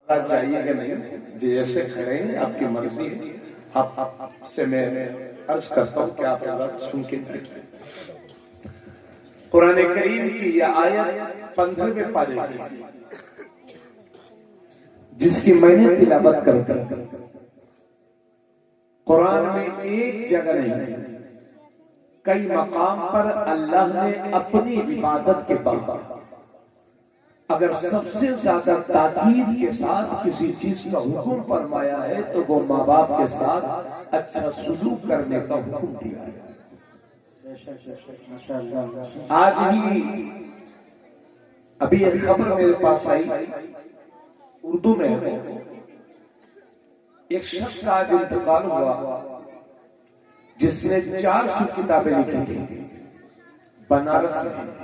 आज जाइएगा नहीं, जैसे खड़े हैं आपकी मर्जी है। आपसे मैं अर्ज करता हूँ कि आप बात सुन के जाइए। कुरान करीम की यह आयत 15वें पारे की, जिसकी मैंने तिलावत कर दी। कुरान में एक जगह नहीं, कई मकाम पर अल्लाह ने अपनी इबादत के बाद अगर सबसे ज्यादा ताकीद के साथ किसी चीज का हुक्म फरमाया है तो वो माँ बाप के साथ अच्छा सुलूक करने का हुक्म दिया है। आज ही अभी एक खबर मेरे पास आई, उर्दू में है। एक शख्स का आज इंतकाल हुआ जिसने 400 किताबें लिखी थी बनारस में।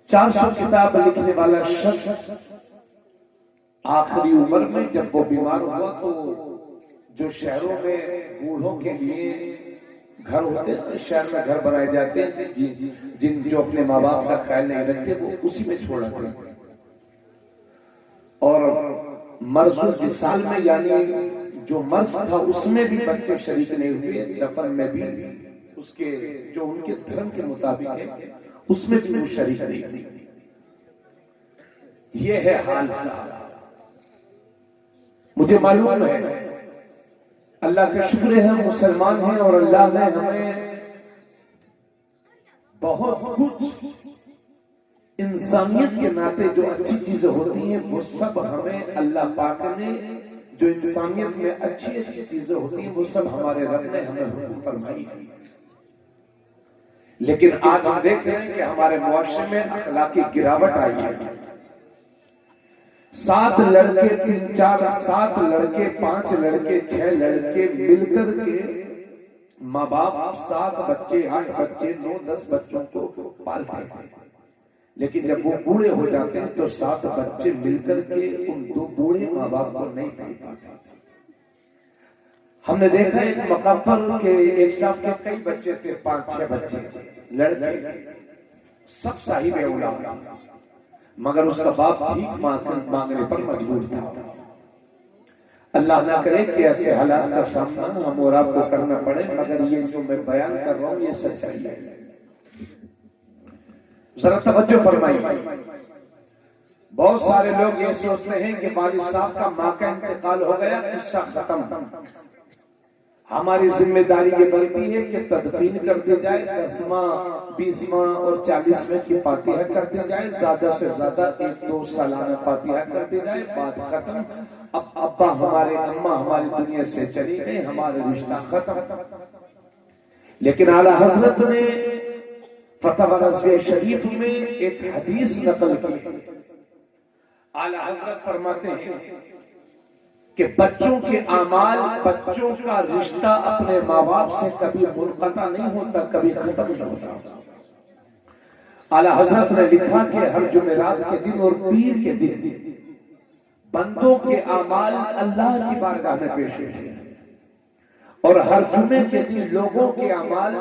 400 किताब लिखने वाला शख्स आखिरी उम्र में जब वो बीमार हुआ तो जो शहरों में बूढ़ों के लिए घर होते हैं, शहर में घर बनाए जाते हैं, जिन जो अपने माँ बाप का ख्याल नहीं रखते वो उसी में छोड़ आते हैं। और मर्जुल विसाल में यानी जो मर्ज था उसमें भी बच्चे शरीक नहीं हुए, दफन में भी उसके जो उनके धर्म के मुताबिक है उसमें भी वो शरीक नहीं। ये है हाल साहब। मुझे मालूम है अल्लाह का शुक्र है हम मुसलमान हैं और अल्लाह ने हमें बहुत कुछ इंसानियत के नाते जो अच्छी चीजें होती हैं वो सब हमें अल्लाह पाक ने जो इंसानियत में अच्छी अच्छी चीजें होती हैं वो सब हमारे रब ने हमें हुक्म फरमाई है। लेकिन आज हम देख रहे हैं कि हमारे मुआशरे में अखलाकी गिरावट आई है। 7 लड़के 3-4 7 लड़के 5 लड़के 6 लड़के मिलकर के माँ बाप 7 बच्चे 8 बच्चे 9-10 बच्चों को पालते हैं। लेकिन जब वो बूढ़े हो जाते हैं तो 7 बच्चे मिलकर के उन 2 बूढ़े माँ बाप को नहीं पाल पाते। हमने देखा एक मकाम पर के एक साथ के कई बच्चे थे, 5-6 बच्चे लड़के, सब साहिब औलाद, मगर उसका बाप भीख मांगने पर मजबूर था। अल्लाह ना करे कि ऐसे हालात का सामना हम और आपको करना पड़े, मगर ये जो मैं बयान कर रहा हूं ये सच्चाई है। जरा तवज्जो फरमाइए। बहुत सारे लोग ये सोचते हैं कि वालिद साहब का मां का इंतकाल हो गया, किस्सा खत्म। हमारी जिम्मेदारी ये बनती है कि तदफीन कर दी जाए, 10वां 20वां और 40वें की फातिहा कर दी जाए, ज्यादा से ज्यादा 1-2 सालाना फातिहा कर दी जाए, बात खत्म। अब अब्बा हमारे अम्मा हमारी दुनिया से चली गई, हमारे रिश्ता खत्म। लेकिन आला हजरत ने फतवा रज़वी शरीफ में एक हदीस नकल की। आला हजरत फरमाते हैं कि बच्चों के आमाल, बच्चों का रिश्ता अपने माँ बाप से कभी मुनक़ता नहीं होता, कभी खत्म नहीं होता। आला हजरत ने लिखा कि हर जुमेरात के दिन और पीर के दिन बंदों के आमाल अल्लाह की बारगाह में पेश होते हैं, और हर जुमे के दिन लोगों के आमाल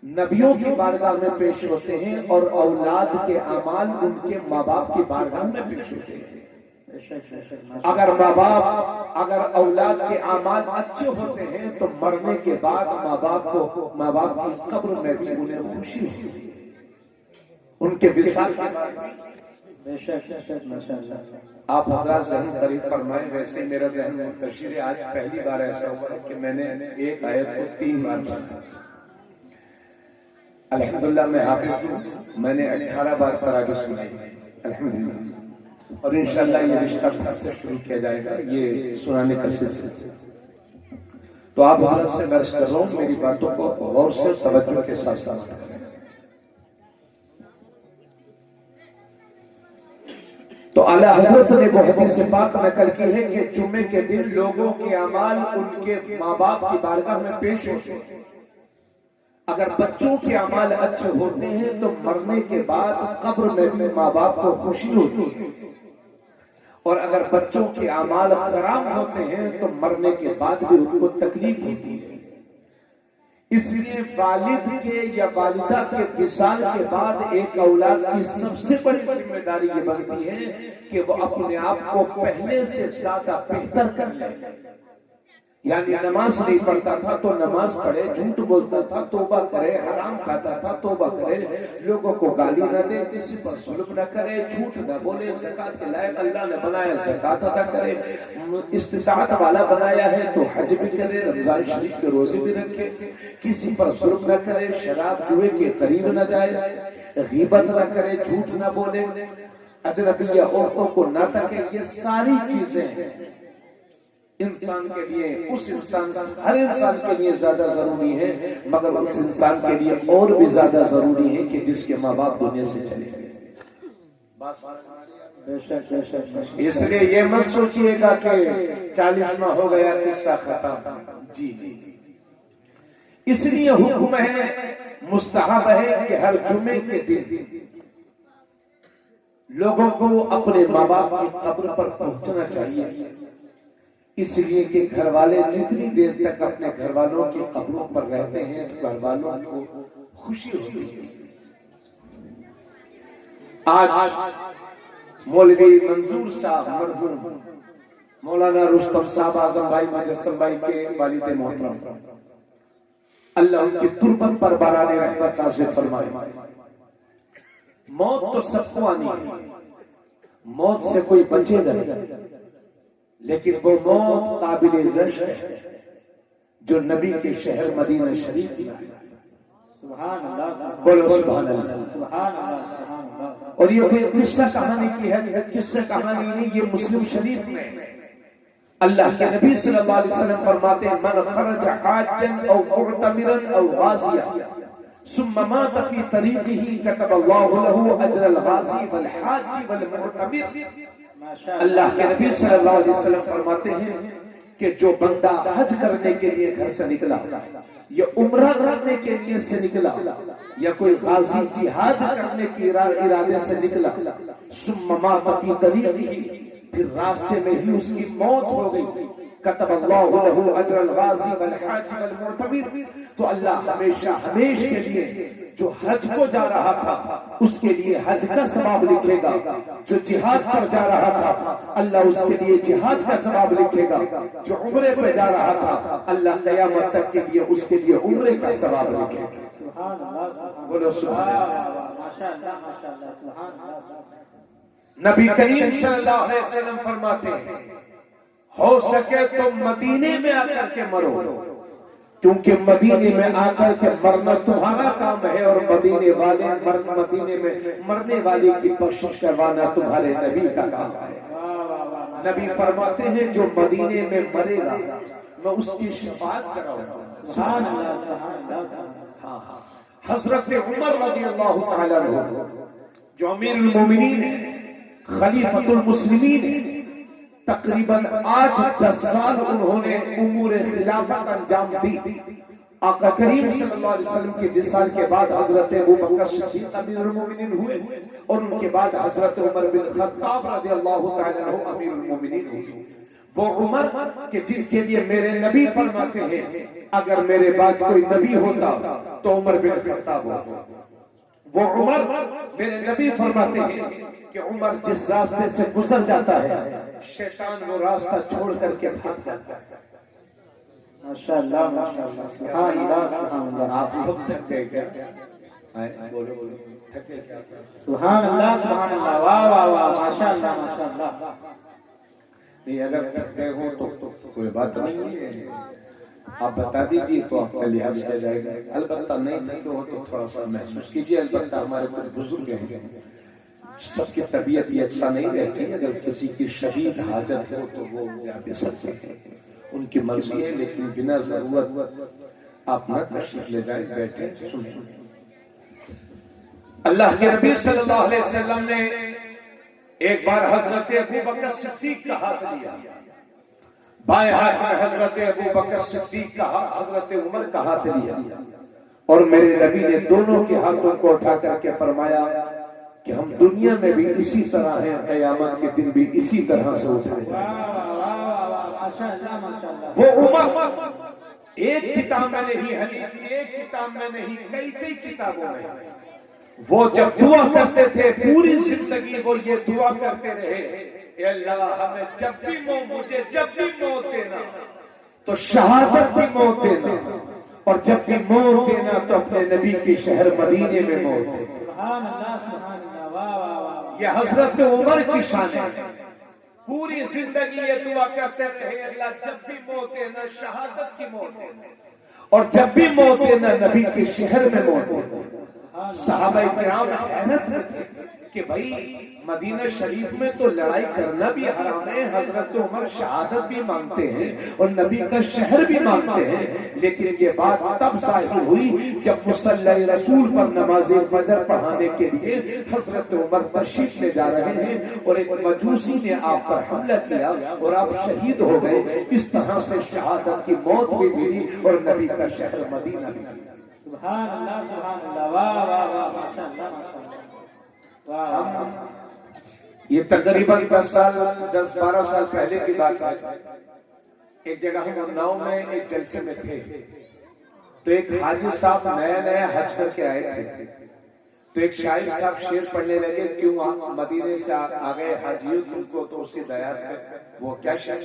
नबियों की बारगाह में पेश होते हैं, और औलाद के आमाल उनके माँ बाप की बारगाह में पेश होते हैं। अगर माँ बाप अगर औलाद के आमाल अच्छे होते हैं तो मरने के बाद माँ बाप की कब्र में भी उन्हें खुशी होती है, उनके विशाल के बाद। आप हजरात ज़हन करीब फरमाएं। वैसे मेरा ज़हन मुंतशिर है। आज पहली बार ऐसा हुआ है कि मैंने एक आयत को 3 बार पढ़ा। अल्हम्दुलिल्लाह मैं हाफिज हूँ, मैंने 18 बार तरावी सुनाई अल्हम्दुलिल्लाह, और इंशाअल्लाह ये रिश्ता फिर से शुरू किया जाएगा ये सुनाने का सिलसिला। तो आप हजरत से दर्ज कर रहा हूँ, मेरी बातों को गौर से तवज्जो के साथ साथ करें। तो आला हजरत ने वो हदीस पाक नकल की है कि जुम्मे के दिन लोगों के अमाल उनके माँ बाप की बारगाह में पेश होते हैं। अगर बच्चों के अमाल अच्छे होते हैं तो मरने के बाद कब्र में भी माँ बाप को खुशी होती है, और अगर बच्चों के अमाल खराब होते हैं तो मरने के बाद भी उनको तकलीफ होती है। इसलिए वालिद के या वालिदा के विसाल के बाद एक औलाद की सबसे बड़ी जिम्मेदारी ये बनती है कि वो अपने आप को पहले से ज्यादा बेहतर कर ले। यानी नमाज नहीं पढ़ता था तो नमाज पढ़े, झूठ बोलता था तौबा करे, हराम खाता था तौबा करे, लोगों को गाली न दे, किसी पर जुल्म न करे, झूठ न बोले, ज़कात के लायक अल्लाह ने बनाया ज़कात अदा करे, इस्तिताअत वाला बनाया है तो हज भी करे, रमजान शरीफ के रोजे भी रखे, किसी पर जुल्म न करे, शराब जुए के करीब न जाए, गीबत न करे, झूठ न बोले, अजनबिया औरतों को न तके। ये सारी चीजें इंसान के लिए, उस इंसान हर इंसान के लिए ज्यादा जरूरी है, मगर उस इंसान के लिए और भी ज्यादा जरूरी है कि जिसके माँ बाप दुनिया से चले गए। इसलिए ये मत सोचिएगा कि 40वां हो गया किस्सा खत्म। जी जी, इसलिए हुक्म है, मुस्तहब है कि हर जुम्मे के दिन लोगों को अपने माँ बाप की कब्र पर पहुंचना चाहिए। इसलिए कि घर वाले जितनी देर तक अपने घर वालों की कब्रों पर रहते हैं तो घर वालों को खुशी होती है। आज मौलवी मंजूर साहब मरहूम मौलाना रुस्तम साहब आजम भाई मुजस्सम भाई के वालिद मोहतरम, अल्लाह उनकी तुरबत पर बराने रहमत नाज़िल फरमाए। मौत तो सबको आनी है, मौत से कोई बचेगा नहीं, लेकिन वो मौत काबिल रश्क है जो नबी के शहर मदीना शरीफ में है। सुभान अल्लाह, बोलो सुभान अल्लाह, सुभान अल्लाह। और ये कोई किस्सा कहानी की है, किस्सा कहानी नहीं, ये मुस्लिम शरीफ में अल्लाह के नबी सल्लल्लाहु अलैहि वसल्लम फरमाते हैं, मन खरज हाजन औ मुअतमिरन औ गाज़िया सुम्मा मात फी तरीक़िही कतबल्लाहु लहू अजरल गाज़ी वल हाजी वल मुअतमिर। अल्लाह के नबी सल्लल्लाहु अलैहि वसल्लम फरमाते हैं कि जो बंदा हज करने के लिए घर से निकला, या उम्रा करने के लिए से निकला, या कोई गाजी जिहाद करने के इरादे से निकला, सुम्मा मात फी तरीक़िही, फिर रास्ते में ही उसकी मौत हो गई, कतबल्लाहु लहू अजरल गाज़ी वल हाजी वल मुअतमिर, तो अल्लाह हमेशा हमेशा के लिए जो हज को जा रहा था उसके लिए हज का सवाब लिखेगा, जो जिहाद पर जा रहा था अल्लाह उसके लिए जिहाद का सवाब लिखेगा, जो उम्रे पे जा रहा था अल्लाह क़यामत तक के लिए उसके लिए उम्रे का सवाब लिखेगा। सुभान अल्लाह, बोलो सुभान अल्लाह, माशाअल्लाह माशाअल्लाह, सुभान अल्लाह। नबी करीम सल्लल्लाहु अलैहि वसल्लम फरमाते हैं, हो सके तो मदीने में आकर के मरो, क्योंकि मदीने में आकर के मरना तुम्हारा काम है, और मदीने में मरने वाले की बख्शिश करवाना तुम्हारे नबी का काम है। नबी फरमाते हैं जो मदीने में मरेगा मैं उसकी शफाअत कराऊंगा। सुभान अल्लाह, सुभान अल्लाह। हाँ, हजरत उमर रज़ियल्लाहु ताला अन्हु जो अमीरुल मोमिनीन है, खलीफतुल मुस्लिमीन है, तकरीबन 8-10 साल उन्होंने उमूर खिलाफत अंजाम दी। आका करीम सल्लल्लाहु अलैहि वसल्लम के विसाल के बाद हजरत अबू बकर सिद्दीक अमीरुल मोमिनीन हुए, और उनके बाद हजरत उमर बिन खत्ताब रज़ियल्लाहु ताला अन्हु अमीरुल मोमिनीन हुए। वो उमर के जिनके लिए मेरे नबी फरमाते हैं अगर मेरे बाद कोई नबी होता तो उमर बिन खत्ताब होता। वो उमर मेरे नबी फरमाते हैं कि उमर जिस रास्ते से गुजर जाता है शैतान वो रास्ता छोड़ करके भाग जाता है। माशाअल्लाह माशाअल्लाह, सुभान अल्लाह सुभान अल्लाह। आप खुद थक गए क्या? बोलो बोलो, थक गए क्या? सुभान अल्लाह सुभान अल्लाह, वाह वाह वाह, माशाअल्लाह माशाअल्लाह। नहीं, अगर थक गए हो तो कोई बात नहीं है, आप बता दीजिए तो आपका लिहाज किया जाएगा। अलबत्ता नहीं थके हो तो थोड़ा सा महसूस कीजिए। अलबत्ता हमारे कुछ बुजुर्ग हैं, सबकी तबीयत यकसा नहीं रहती, अगर किसी की शदीद हाजत हो तो वो जा भी सकते हैं, उनकी मर्जी है, लेकिन बिना जरूरत आप न तशरीफ ले जाए, बैठे सुने। अल्लाह के नबी सल्लल्लाहु अलैहि वसल्लम ने एक बार हजरत अबू बकर सिद्दीक का हाथ लिया, बाएं हाथ में हजरत अबू बकर सिद्दीक का, हजरत उमर का हाथ लिया, और मेरे नबी ने दोनों के हाथों को उठा करके फरमाया कि हम दुनिया में भी इसी तरह हैं, क़यामत के दिन भी इसी तरह से उठाए जाएंगे। वो उमर एक किताब में नहीं, हदीस की एक किताब में नहीं, कई कई किताबों में वो जब दुआ करते थे पूरी जिंदगी वो ये दुआ करते रहे, अल्लाह हमें जब भी मुझे जब भी मौत देना तो शहादत की मौत देना, और जब भी मौत देना तो अपने नबी के शहर मदीने में मौत देना। सुभान अल्लाह, सुभान अल्लाह, वाह वाह वाह। यह हजरत उमर की शान है। पूरी जिंदगी ये दुआ करते रहे, अल्लाह जब भी मौत देना शहादत की मौत देना, और जब भी मौत देना नबी के शहर में मौत देना। सहाबा किराम हैरत में थे कि भाई मदीना शरीफ में तो लड़ाई करना भी हराम है, हजरत उमर शहादत भी मांगते हैं और नबी का शहर भी मांगते हैं, लेकिन ये बात तब जाहिर हुई जब मुसल्ला रसूल पर नमाज फजर पढ़ाने के लिए हजरत उमर तशरीफ ले जा रहे हैं और एक मजूसी ने आप पर हमला किया और आप शहीद हो गए। इस तरह से शहादत की मौत भी मिली और नबी का शहर मदीना भी मिला। सुभान अल्लाह, सुभान अल्लाह, वाह वाह वाह, माशाअल्लाह माशाअल्लाह, वाह। हम ये तकरीबन 10-12 साल पहले की बात है। एक जगह हम उन्नाव में एक जलसे में थे, तो एक हाजी साहब नया नया हज करके आए थे, तो एक शायर साहब शेर पढ़ने लगे, क्यों आप मदीने से आ गए हाजियों, तुमको तो उसी दया है। वो क्या शेर?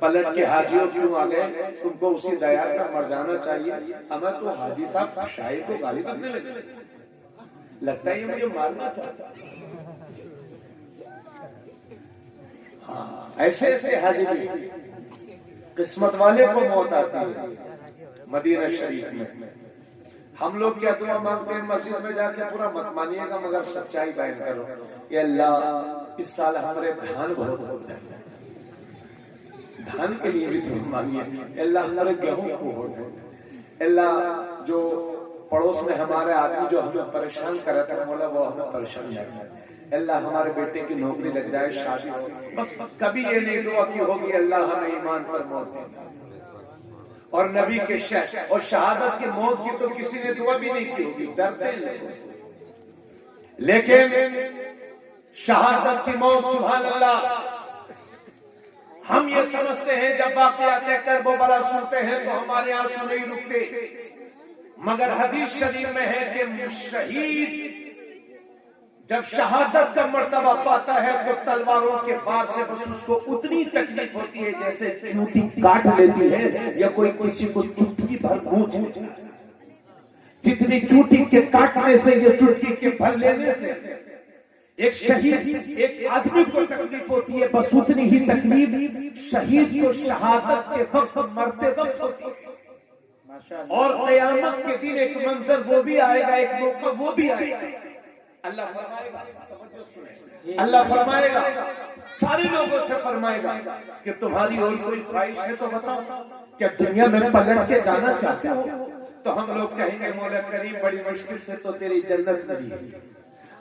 पलट के हाजियों क्यों आ गए, तुमको उसी दया पर मर जाना चाहिए। हमें तो हाजी साहब शायर को गाली करने लगे, लगता है ये मुझे मारना चाहता। हाँ, ऐसे ऐसे हाजी भी किस्मत वाले को मौत आती है मदीना शरीफ में। हम लोग क्या दुआ मांगते हैं मस्जिद में जाके, पूरा मत मानिएगा मगर सच्चाई बयान करो, ये अल्लाह इस साल हमारे धान बहुत हो जाए, धान के लिए भी तुम मांगिए, अल्लाह हमारे गेहूं को हो, अल्लाह जो पड़ोस में हमारे आदमी जो हमें परेशान कर रहा था मौला वो हमें परेशान नहीं, अल्लाह हमारे बेटे की नौकरी लग जाए, शादी हो। बस कभी ये नहीं दुआ की होगी अल्लाह हमें ईमान पर मौत दे और नबी के शहर और शहादत की मौत की तो किसी ने दुआ भी नहीं की होगी, डरते लोग। लेकिन शहादत की मौत सुभान अल्लाह, हम ये समझते हैं जब वाक़यात कर्बला सुनते हैं तो हमारे आंसू नहीं रुकते, मगर हदीस शरीफ में है कि शहीद जब शहादत का मर्तबा पाता है तो तलवारों के वार से बस उसको उतनी तकलीफ होती है जैसे चूंटी काट लेती है या कोई किसी को चुटकी भर गूंज, जितनी चूंटी के काटने से या चुटकी के भर लेने से एक शहीद एक आदमी को तकलीफ होती है, बस उतनी ही तकलीफ शहीद को शहादत के वक्त मरते वक्त होती है। और क़यामत के दिन एक मंजर वो भी आएगा, एक मौका वो भी आएगा। अल्लाह फरमाएगा, तवज्जो सुने, अल्लाह फरमाएगा सारे लोगों से फरमाएगा कि तुम्हारी और कोई ख्वाहिश है तो बताओ, क्या दुनिया में पलट के जाना चाहते हो? तो हम लोग कहेंगे मौला करीम बड़ी मुश्किल से तो तेरी जन्नत मिली है।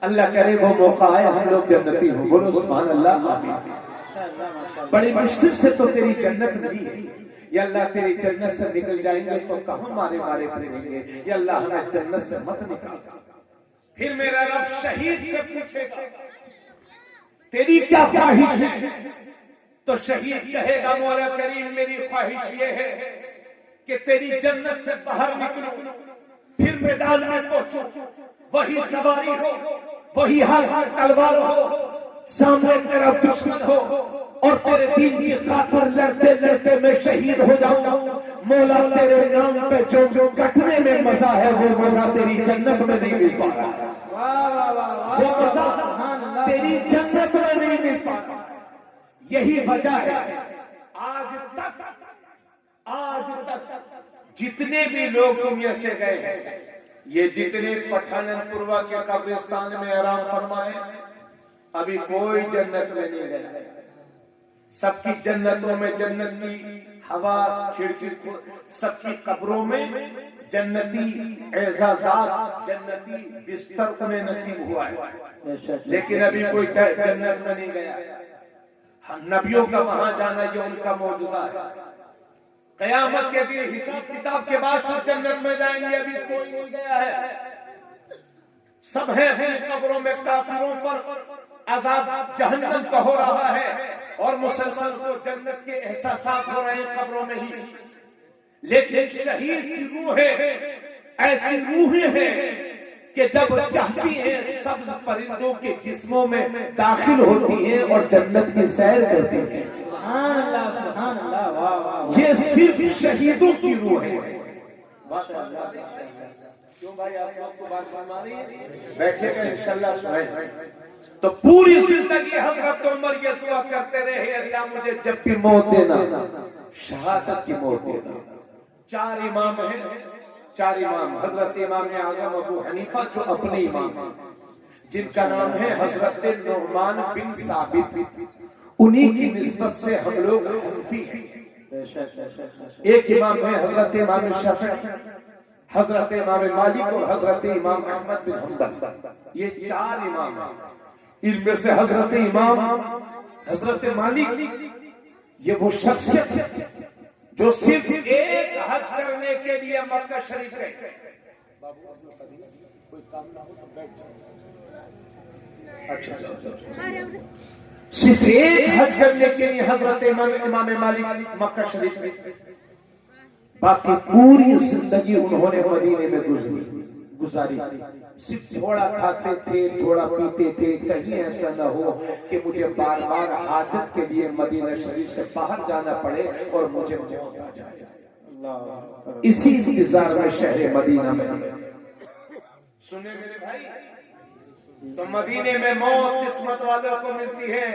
अल्लाह करे वो मौका आए हम लोग जन्नती हो, बोलो सुभान अल्लाह आमीन। बड़ी मुश्किल से तो तेरी जन्नत मिली है, या अल्लाह तेरी जन्नत से निकल जाएंगे तो कहाँ मारे मारे फिरेंगे, या अल्लाह हमें जन्नत से मत निकाल। फिर मेरा रब शहीद से पूछेगा तेरी क्या ख्वाहिश है, तो शहीद कहेगा मौला करीम मेरी ख्वाहिश ये है कि तेरी जन्नत से बाहर निकलूं, फिर मैदान में पहुंचूं, वही सवारी हो, वही हाथ तलवार हो, सामने तेरा दुश्मन हो और तेरे दीन की खातिर लड़ते लड़ते मैं शहीद हो जाऊं। मौला तेरे नाम पे जो जो कटने में मजा है वो मजा तेरी जन्नत में नहीं मिल पा रहा, वो मजा तेरी जन्नत में नहीं मिल पा रहा। यही वजह है आज तक जितने भी लोग दुनिया से गए हैं, ये जितने पठानपुरवा के कब्रिस्तान में आराम फरमाए, अभी कोई जन्नत में नहीं गया। सबकी जन्नतों में जन्नत की हवा खिड़की, सबकी कब्रों में जन्नती एजाज़ात, जन्नती बिस्तर उन्हें नसीब हुआ है, लेकिन अभी कोई जन्नत में नहीं गया। नबियों का वहां जाना ये उनका मौजूदा है। कयामत के दिन हिसाब किताब के बाद सब जन्नत में जाएंगे, अभी कोई नहीं गया है। सब है कब्रों में काफिरों पर अज़ाब जहन्नम का हो रहा है। और मुसलमान को जन्नत के एहसास हो रहे हैं कब्रों में ही, लेकिन शहीद की रूहें ऐसी रूहें हैं कि जब चाहती हैं सब्ज परिंदों के जिस्मों में दाखिल होती हैं और जन्नत की सैर करती हैं। सुभान अल्लाह, सुभान अल्लाह, वाह वाह। ये सिर्फ शहीदों की रूह है। क्यों भाई, आप लोग को बात समझ आ रही है? बैठेगा इंशाल्लाह सुनाए। तो पूरी जिंदगी हजरत उमर ये दुआ करते रहे, अल्लाह मुझे जब भी मौत देना, शहादत की मौत देना। चार इमाम हैं, चार इमाम, हजरत इमाम आजम अबू हनीफा जो अपने इमाम हैं, जिनका नाम है हजरत नुअमान बिन साबित, उन्हीं की निस्बत से हम लोग हनफी हैं। एक इमाम है हजरत इमाम शाफिई, हजरत इमाम मालिक और हजरत इमाम अहमद बिन हम्बल। ये चार इमाम हैं। इनमें से हजरत इमाम हजरत मालिक ये वो शख्सियत जो सिर्फ एक हज करने के लिए मक्का शरीफ गए। कोई काम ना हो तो बैठ जाओ। अच्छा, सिर्फ एक हज करने के लिए हजरत इमाम मालिक मक्का शरीफ में, बाकी पूरी जिंदगी उन्होंने मदीने में गुजारी। सिर्फ थोड़ा खाते थे, थोड़ा पीते थे, कहीं ऐसा न हो कि मुझे बार बार हाजत के लिए मदीना शरीफ से बाहर जाना पड़े और मुझे मौत आ जाए। इसी इंतजार में शहर मदीना में सुने मेरे भाई, तो मदीने में मौत किस्मत वालों को मिलती है।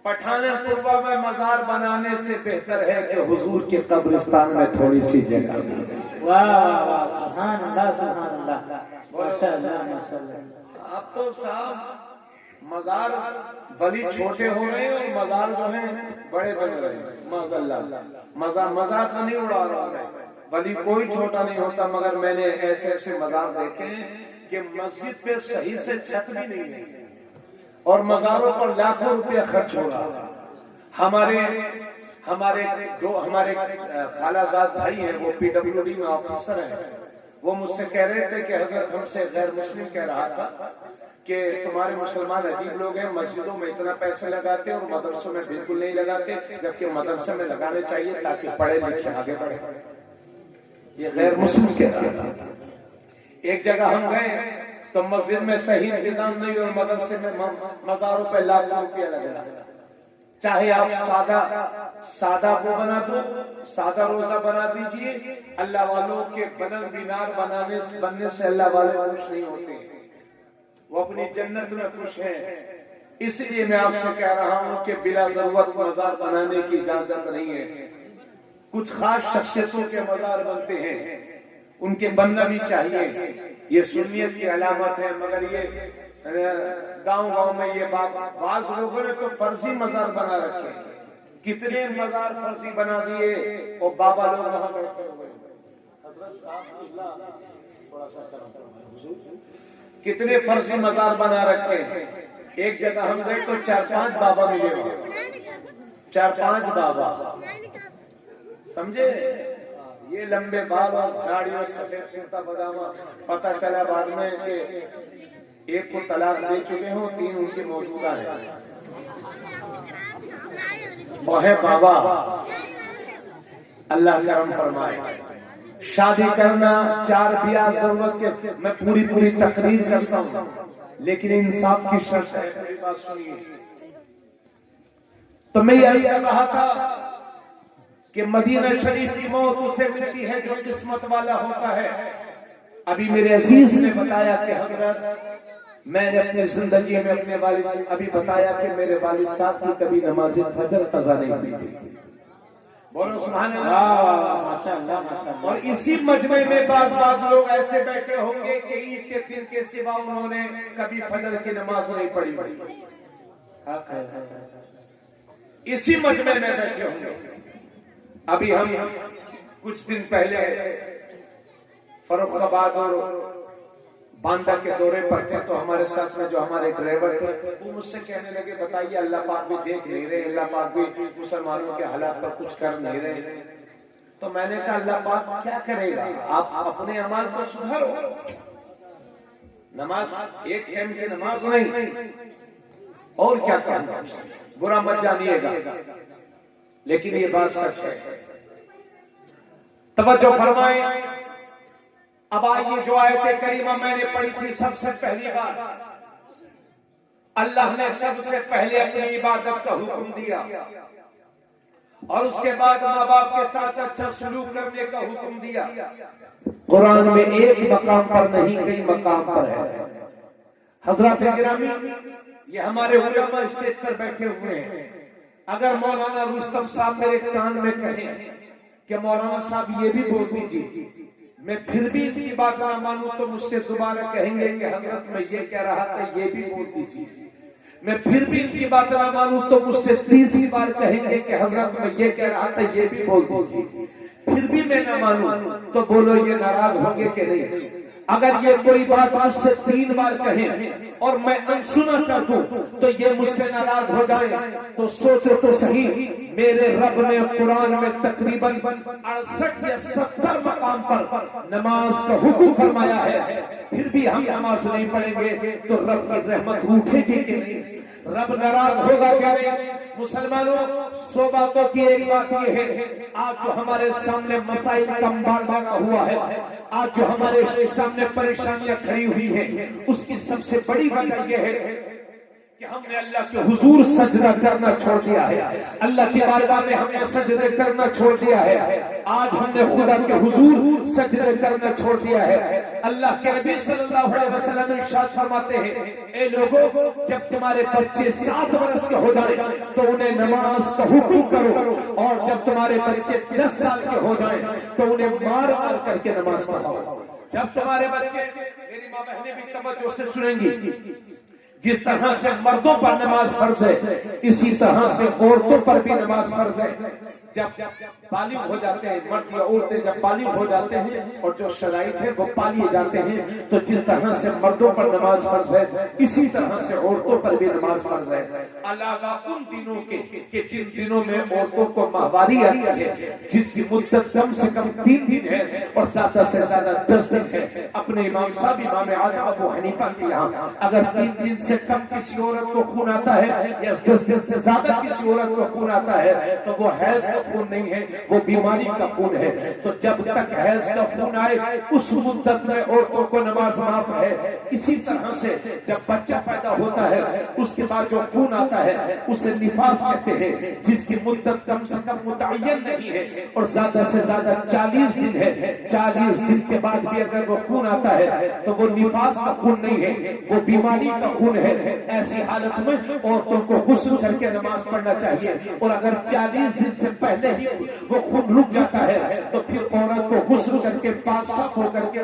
पठानपुरवा में मजार बनाने से बेहतर है कि हुजूर के कब्रिस्तान में थोड़ी सी जगह। वाह वाह वाह, सुभान अल्लाह, सुभान अल्लाह, माशाअल्लाह माशाअल्लाह। अब तो साहब मजार वली छोटे हो रहे हैं और मजार जो है बड़े बन रहे हैं। माशाअल्लाह, मजार का नहीं उड़ा रहा है, वली कोई छोटा नहीं होता। मगर मैंने ऐसे ऐसे मजार देखे कि मस्जिद पे सही से छत भी नहीं है और मजारों पर लाखों रुपया खर्च हो रहा था। हमारे खालाजाद भाई हैं, वो PWD में ऑफिसर हैं। वो मुझसे कह रहे थे कि हजरत हमसे गैर मुस्लिम कह रहा था कि तुम्हारे मुसलमान अजीब लोग हैं, मस्जिदों में इतना पैसे लगाते और मदरसों में बिल्कुल नहीं लगाते, जबकि मदरसे में लगाने चाहिए ताकि पढ़े लिखे आगे बढ़े। ये गैर मुस्लिम कह रहा था। एक जगह हम गए तो मस्जिद में सही इंतजाम नहीं और मदरसे में मजारों पे लाखों रुपया लगा। चाहे आप सादा वो बना दो, सादा रोजा बना दीजिए, अल्लाह वालों के बुलंद मीनार बनने से अल्लाह वाले खुश नहीं होते, वो अपनी जन्नत में खुश हैं। इसलिए मैं आपसे कह रहा हूं कि बिला जरूरत मजार बनाने की इजाजत नहीं है। कुछ खास शख्सियतों के मजार बनते हैं, उनके बनना भी चाहिए, ये सुन्नियत की अलामत है। मगर ये गांव में ये बाज लोगों ने तो फर्जी मजार बना रखे। कितने मजार फर्जी बना दिए और बाबा लोग वहां बैठे हुए। हजरत साहब थोड़ा सा कितने फर्जी मजार बना रखे। एक जगह हम गए तो 4-5 बाबा मिले, 4-5 बाबा, समझे? ये लंबे बाल और दाढ़ियों सफेद कुर्ता पजामा। पता चला बाद में कि एक को तलाक दे चुके हो, 3 उनकी मौजूदा है। और है बाबा, अल्लाह करम फरमाए। शादी करना 4 ब्याह जरूरत के, मैं पूरी तकरीर करता हूँ, लेकिन इंसाफ की शर्त है। मेरी बात सुनिए। तो मैं ये कह रहा था कि मदीना शरीफ की मौत उसे मिलती है जो किस्मत वाला होता है। अभी मेरे अजीज ने बताया कि हजरत मैंने अपनी जिंदगी में अपने वालिद, अभी बताया कि मेरे वालिद साहब की कभी नमाज फजर कज़ा नहीं हुई थी। बोलो सुभान अल्लाह, माशाअल्लाह माशाअल्लाह। और इसी मजमे में बाज लोग ऐसे बैठे होंगे कि ईद के दिन के सिवा उन्होंने कभी फजर की नमाज नहीं पढ़ी। इसी मजमे में बैठे होंगे। अभी हम कुछ दिन पहले फर्रुखाबाद और बांदा के दौरे पर थे, तो हमारे साथ में जो हमारे ड्राइवर थे वो मुझसे कहने लगे, बताइए अल्लाह पाक भी देख नहीं रहे, अल्लाह पाक भी मुसलमानों के हालात पर कुछ कर नहीं रहे। तो मैंने कहा अल्लाह पाक क्या करेगा, आप अपने अमाल तो सुधारो। नमाज एक टाइम की नमाज नहीं, और क्या कहूं, बुरा मत जानिएगा, लेकिन ये बात सच है। तवज्जो फरमाएं। अब आइए, जो आयत करीमा मैंने पढ़ी थी, सबसे पहली बार अल्लाह ने सबसे पहले अपनी इबादत का हुक्म दिया और उसके बाद माँ बाप के साथ अच्छा सलूक करने का हुक्म दिया। कुरान में एक मकाम पर नहीं, कई मकाम पर है। हजरत गिरामी, ये हमारे उलमा स्टेज पर बैठे हुए हैं। अगर मौलाना रुस्तम साहब मेरे कान में कहें कि मौलाना साहब ये भी बोल दीजिए, मैं फिर भी इनकी बात ना मानूं तो मुझसे दोबारा कहेंगे कि हजरत मैं ये कह रहा था, ये भी बोल दीजिए। मैं फिर भी इनकी बात ना मानूं तो मुझसे तीसरी बार कहेंगे कि हजरत मैं ये कह रहा था, ये भी बोल दीजिए। फिर भी मैं ना मानूं तो बोलो ये नाराज होंगे कि नहीं? अगर ये कोई बात मुझसे 3 बार कहे और मैं अनसुना कर दूं तो ये मुझसे नाराज हो जाए, तो सोचो तो सही, मेरे रब ने कुरान में तकरीबन 68 या 70 मकाम पर नमाज का हुक्म फरमाया है, फिर भी हम नमाज नहीं पढ़ेंगे तो रब की रहमत उठेगी कि नहीं? रब नाराज होगा क्या नहीं? मुसलमानों, 100 बातों की एक बात यह है, आज जो हमारे सामने मसाइल का अंबार लगा हुआ है, आज जो हमारे सामने परेशानियां खड़ी हुई हैं, उसकी सबसे बड़ी वजह यह है कि हमने अल्लाह के हुजूर सजदा करना छोड़ दिया है। अल्लाह की बारगाह में हमने सजदे करना छोड़ दिया है। आज हमने खुदा के हुजूर सजदे करना छोड़ दिया है। अल्लाह के नबी सल्लल्लाहु अलैहि वसल्लम इरशाद फरमाते हैं, ए लोगों, जब तुम्हारे बच्चे 7 वर्ष के हो जाएं तो उन्हें नमाज का हुक्म करो, और जब तुम्हारे बच्चे 10 साल के हो जाएं तो उन्हें मार मार करके नमाज पढ़ाओ। जब तुम्हारे बच्चे, मेरी माँ बहनें भी तवज्जो से सुनेंगी, जिस तरह से मर्दों पर नमाज फर्ज है, इसी तरह से औरतों पर भी नमाज फर्ज है। जब बालिग हो जाते हैं मर्द या औरतें, जब बालिग हो जाते हैं और जो शराइत है वो पा लिए जाते हैं, तो जिस तरह से मर्दों पर नमाज फर्ज है, इसी तरह से औरतों पर भी नमाज फर्ज है। अलावा उन दिनों के जिन दिनों में औरतों को माहवारी आती है, जिसकी मुद्दत कम से कम 3 दिन है और ज्यादा से ज्यादा 10 दिन है। अपने इमाम साहब इमाम आज़म अबू हनीफा के यहाँ अगर 3 दिन से कम किसी औरत को खून आता है या 10 दिन से ज्यादा किसी औरत को खून आता है, तो वो हैज का खून नहीं है, वो बीमारी का खून है। तो जब तक हैज का खून आए उस मुद्दत में औरतों को नमाज माफ है। इसी तरह से जब बच्चा पैदा होता है उसके बाद जो खून आता है उसे निफास कहते हैं, जिसकी मुद्दत कम से कम मुतय्यन नहीं है और ज्यादा से ज्यादा 40 दिन है। 40 दिन के बाद भी अगर वो खून आता है तो वो निफास का खून नहीं है, वो बीमारी का खून है। ऐसी हालत में औरतों को गुस्ल करके नमाज पढ़ना चाहिए, और अगर 40 दिन से पहले ही वो खून रुक जाता है तो फिर औरत को गुस्ल करके पाक साफ होकर के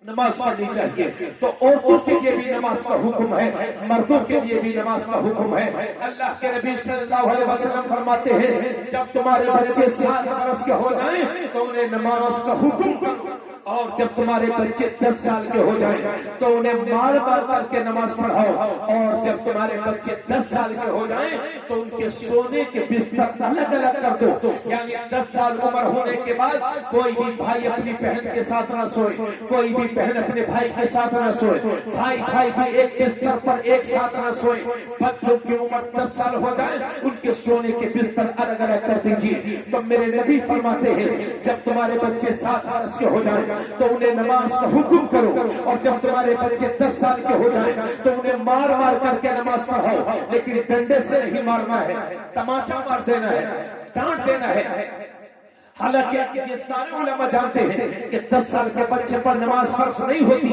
नमाज पढ़नी चाहिए। तो औरतों के लिए भी नमाज का हुक्म है, मर्दों के लिए भी नमाज का हुक्म है। अल्लाह के नबी सल्लल्लाहु अलैहि वसल्लम फरमाते हैं, जब तुम्हारे बच्चे 7 वर्ष के हो जाएं तो उन्हें नमाज का हुक्म करो, और जब तुम्हारे बच्चे 10 साल के हो जाएं तो उन्हें मार मार करके नमाज पढ़ाओ, और जब तुम्हारे बच्चे 10 साल के हो जाएं तो उनके सोने के बिस्तर अलग अलग कर दो। यानी 10 साल उम्र होने के बाद कोई भी भाई अपनी बहन के साथ ना सोए, कोई भी बहन अपने भाई के साथ ना सोए, भाई भी एक बिस्तर पर एक साथ ना सोए। बच्चों की उम्र 10 साल हो जाए उनके सोने के बिस्तर अलग अलग कर दीजिए। तो मेरे नबी फरमाते हैं, जब तुम्हारे बच्चे 7 वर्ष के हो जाए तो उन्हें नमाज का हुक्म करो, और जब तुम्हारे बच्चे 10 साल के हो जाए तो उन्हें मार मार करके नमाज पढ़ाओ। लेकिन डंडे से नहीं मारना है, तमाचा मार देना है, डांट देना है। हालांकि ये सारे उलमा जानते हैं कि 10 साल के बच्चे पर नमाज फर्ज नहीं होती,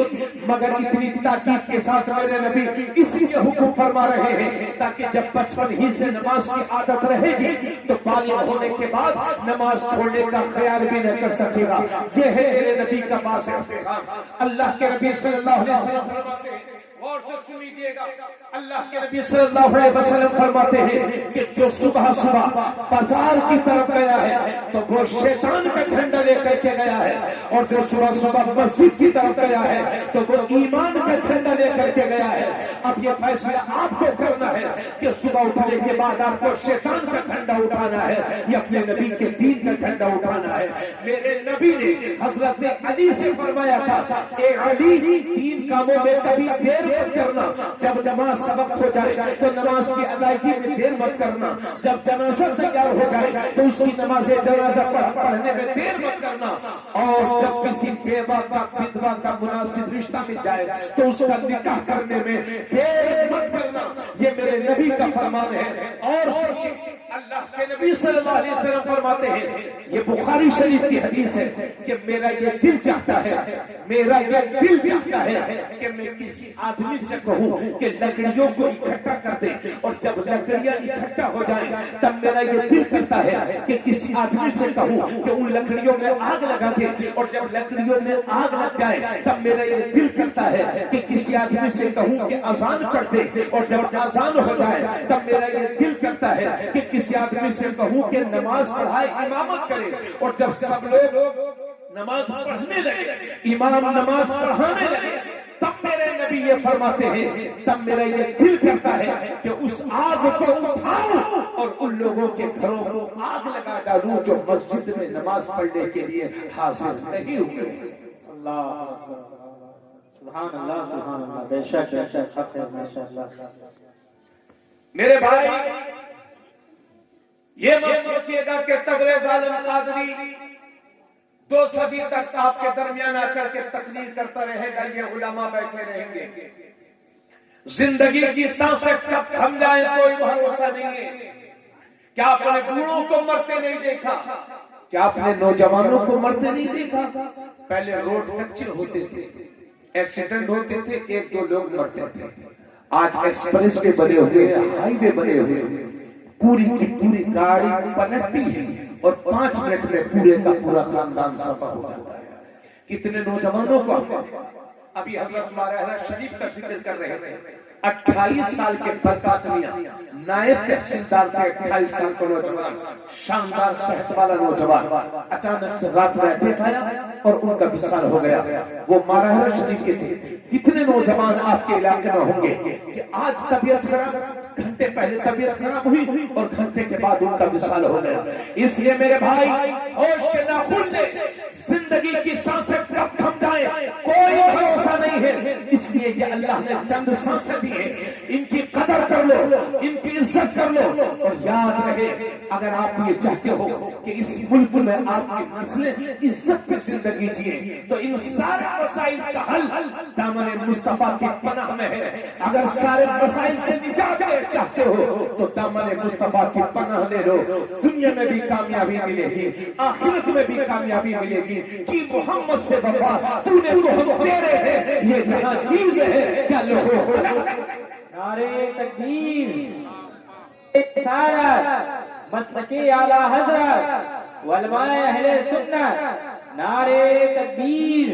मगर इतनी ताकीद के साथ मेरे नबी इसलिए हुक्म फरमा रहे हैं ताकि जब बचपन ही से नमाज की आदत रहेगी तो बालिग होने के बाद नमाज छोड़ने का ख्याल भी न कर सकेगा। ये है मेरे नबी का पैगाम। अल्लाह के नबी सल्लल्लाहु अलैहि वसल्लम, गौर से सुन लीजिएगा, अल्लाह के नबी सल्लल्लाहु अलैहि वसल्लम फरमाते हैं कि जो सुबह सुबह बाजार की तरफ गया है तो वो शैतान का झंडा लेकर के गया है, और जो सुबह सुबह मस्जिद की तरफ गया है तो वो ईमान का झंडा लेकर के गया है। अब ये फैसला आपको करना है कि सुबह उठने के बाद आपको शैतान का झंडा उठाना है या अपने नबी के दीन का झंडा उठाना है। मेरे नबी ने हजरत अली से फरमाया था, ए अली, 3 कामों में कभी देर देर मत करना, जब नमाज का वक्त हो जाए तो नमाज की अदायगी में देर मत करना, जब जनाजा तैयार हो जाए तो उसकी नमाज जनाजा पढ़ने में देर मत करना, और जब किसी बेवा का विधवा का मुनासिब रिश्ता मिल जाए तो उसका निकाह करने में देर मत करना। ये मेरे नबी का फरमान है। और अल्लाह के नबी सल्लल्लाहु अलैहि वसल्लम फरमाते हैं, ये बुखारी शरीफ की हदीस है कि मेरा ये दिल चाहता है, मेरा ये दिल चाहता है कि मैं किसी आदमी से कहूं कि लकड़ियों को इकट्ठा कर दे, और जब लकड़ियां इकट्ठा हो जाएं तब मेरा ये दिल करता है कि किसी आदमी से कहूं कि उन लकड़ियों में आग लगा दे, और जब लकड़ियों में आग लग जाए तब मेरा ये दिल करता है कि किसी आदमी से कहूं कि अजान कर दे, और जब अजान हो जाए तब मेरा ये दिल करता है कि किसी आदमी से कहूं कि नमाज पढ़ाए, इमामत करे, और जब सब लोग नमाज पढ़ने लगे, इमाम नमाज पढ़ाने लगे, तब मेरे नबी ये फरमाते हैं, तब मेरा ये दिल करता है कि उस आग को उठाऊं और उन लोगों के घरों को आग लगा डालूं जो मस्जिद में नमाज पढ़ने के लिए हाजिर नहीं हुए। अल्लाह सुभान अल्लाह सुभान अल्लाह, बेशक बेशक हक है, माशाअल्लाह। मेरे भाई, ये मत सोचिएगा कि तबरेज़ आलम कादरी 2 सदी तक आपके दरमियान आकर के तकरीर करता रहेगा, ये उलमा बैठे रहेंगे। जिंदगी की सांसें कब थम जाए कोई भरोसा नहीं है। क्या आपने बूढ़ों को मरते नहीं देखा? क्या आपने नौजवानों को मरते नहीं देखा? पहले रोड कच्चे होते थे, एक्सीडेंट होते थे, 1-2 लोग मरते थे। आज एक्सप्रेस वे बने हुए, हाईवे बने हुए, पूरी की पूरी गाड़ी पलटती है और 5 मिनट में पूरे का पूरा खानदान सफर हो जाता है। कितने नौजवानों को, अभी हजरत मारा शरीफ का जिक्र कर रहे थे, 28 साल के बरकत मियां नायब तहसीलदार थे, 28 साल का नौजवान, शानदार सेहत वाला नौजवान, अचानक से रात में अटैक आया और उनका विशाल हो गया। वो माराहरा शरीफ के थे। कितने नौजवान आपके इलाके में होंगे कि आज तबीयत खराब, घंटे पहले तबीयत खराब हुई और घंटे के बाद उनका विशाल हो गया। इसलिए मेरे भाई, होश के नाखून ले, जिंदगी की सांसें कब थम जाए कोई भरोसा नहीं है। इसलिए ये अल्लाह ने चंद सांसें दी है, इनकी कदर कर लो, इनकी इज्जत कर लो, और याद रहे, अगर आप ये चाहते हो कि इस मुल्क में आपकी नस्लें इज्जत की जिंदगी जिए तो इन सारे मसाइल का हल दामन मुस्तफा की पनाह में है। अगर सारे मसाइल से निजात चाहते हो तो दामन मुस्तफा की पनाह ले लो, दुनिया में भी कामयाबी मिलेगी, आखिरत में भी कामयाबी मिलेगी। कि मोहम्मद से वफा तूने तो हम तेरे हैं, ये जहां चीज है क्या लोगों। नारे तकबीर, सारा मस्तकी आला हजरत वलमाए अहले सुन्नत, नारे तकबीर,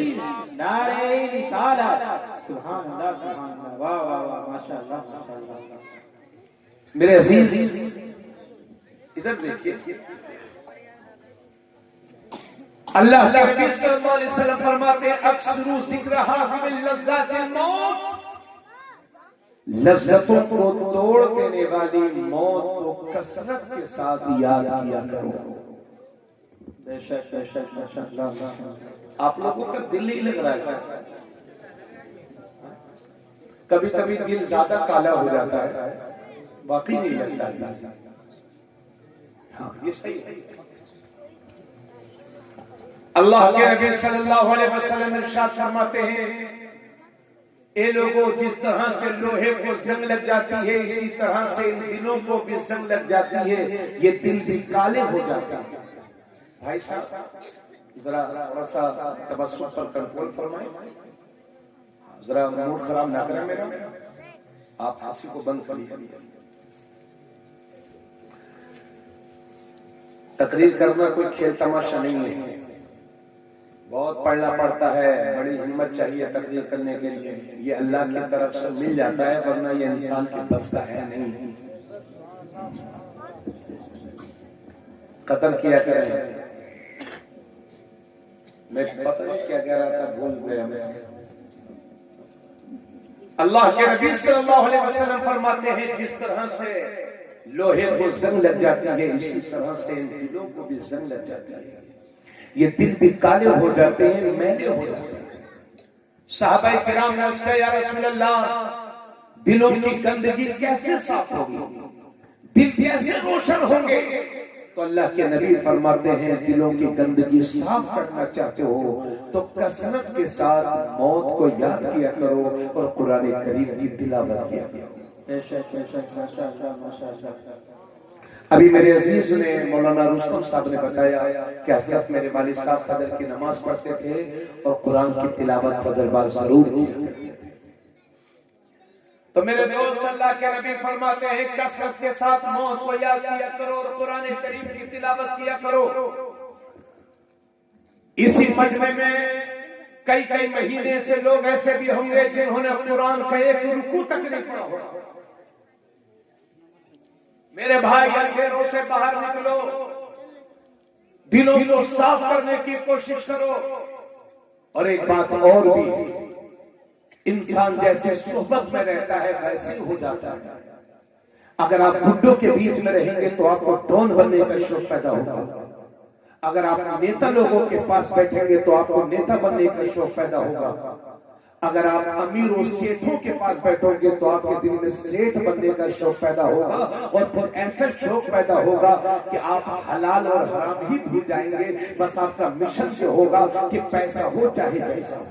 नारे रिसालत, सुभान अल्लाह सुभान अल्लाह, वाह वाह वाह, माशाअल्लाह माशाअल्लाह। मेरे अजीज इधर देखिए, अल्लाह के नबी सल्लल्लाहु अलैहि वसल्लम फरमाते हैं, अक्सरू ज़िक्रहा मिन लज़्ज़ातिल मौत, लज्जतों को तोड़ देने वाली मौत को कसरत के साथ याद किया करो। बेशक बेशक माशाअल्लाह। आप लोगों का दिल नहीं लग रहा है? कभी कभी दिल ज्यादा काला हो जाता है, वाकई नहीं लगता है। हाँ, ये सही है। अल्लाह के नबी सल्लल्लाहु अलैहि वसल्लम इरशाद फरमाते हैं, ए लोगों, जिस तरह से लोहे को जंग लग जाती है इसी तरह से इन दिलों को भी जंग लग जाती है, ये दिल भी काले हो जाते हैं। भाई साहब जरा थोड़ा सा तबस्सुम पर कंट्रोल फरमाएं, जरा मूड खराब ना करें मेरा, आप हंसी को बंद करिए। तकरीर करना कोई खेल तमाशा नहीं है, बहुत पढ़ना पड़ता है, बड़ी हिम्मत चाहिए तकरीर करने के लिए। ये अल्लाह की तरफ से मिल जाता है, वरना ये इंसान के बस का है नहीं। कदर किया करें। मैं पता नहीं क्या कह रहा था, भूल गया मैं। अल्लाह के नबी सल्लल्लाहु अलैहि वसल्लम फरमाते हैं, जिस तरह से लोहे को जंग लग जाती है इसी तरह से इन दिलों को भी जंग लग जाती है। ये दिल भी काले हो जाते हैं, मैले हो जाते हैं। साहबा किराम ने उसका या रसूल अल्लाह दिलों की गंदगी कैसे साफ होगी, दिल कैसे रोशन होंगे? तो अल्लाह के नबी फरमाते हैं दिलों की गंदगी साफ करना चाहते हो तो कसरत के साथ मौत को याद किया करो और कुरान करीम की तिलावत किया करो। अभी मेरे अजीज ने मौलाना रुस्तम साहब ने बताया कि हजरत मेरे वालिद साहब फजर की नमाज पढ़ते थे और कुरान की तिलावत फजर बाद जरूर किया करते थे। तो मेरे दोस्त अल्लाह के नबी फरमाते हैं कसरत के साथ मौत को याद किया करो और कुरान करीम की तिलावत किया करो। इसी मजमे में कई महीने से लोग ऐसे भी होंगे जिन्होंने कुरान का एक रुकू तक नहीं पढ़ा होगा। मेरे भाई अंधेरों से बाहर निकलो, दिलों को साफ करने की कोशिश करो। और एक बात और भी, इंसान जैसे सोहबत में रहता है वैसे हो जाता है। अगर आप बुड्ढों के बीच में रहेंगे तो आपको डॉन बनने का शौक पैदा होगा। अगर आप नेता लोगों के पास बैठेंगे तो आपको नेता बनने का शौक पैदा होगा। अगर आप अमीर और सेठों के पास बैठोगे तो आपके दिल में सेठ बनने का शौक पैदा होगा। और फिर ऐसा शौक पैदा होगा कि आप हलाल और हराम ही भूल जाएंगे। बस आपका मिशन ये होगा कि पैसा हो चाहे जैसा हो।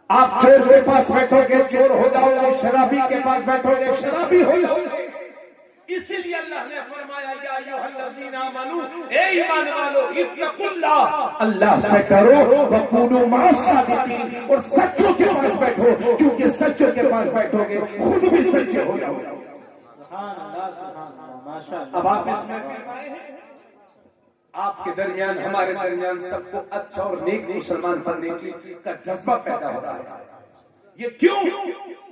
आप चोर के पास बैठोगे चोर हो जाओगे, शराबी के पास बैठोगे शराबी हो जाओगे। इसीलिए अल्लाह ने फरमाया या अय्युहल्लज़ीना आमनू, ए ईमान वालो, इत्तकुल्लाह, अल्लाह से डरो, वकूनू मअस-सादिकीन, और सच्चों के पास बैठो, क्योंकि सच्चों के पास बैठोगे खुद भी सच्चे हो जाओगे। सुभान अल्लाह, सुभान अल्लाह, माशाअल्लाह। अब आप इसमें फरमाए हैं आपके दरमियान हमारे दरमियान सबको अच्छा और नेक मुसलमान बनने की का जज्बा पैदा हो रहा है। ये क्यों?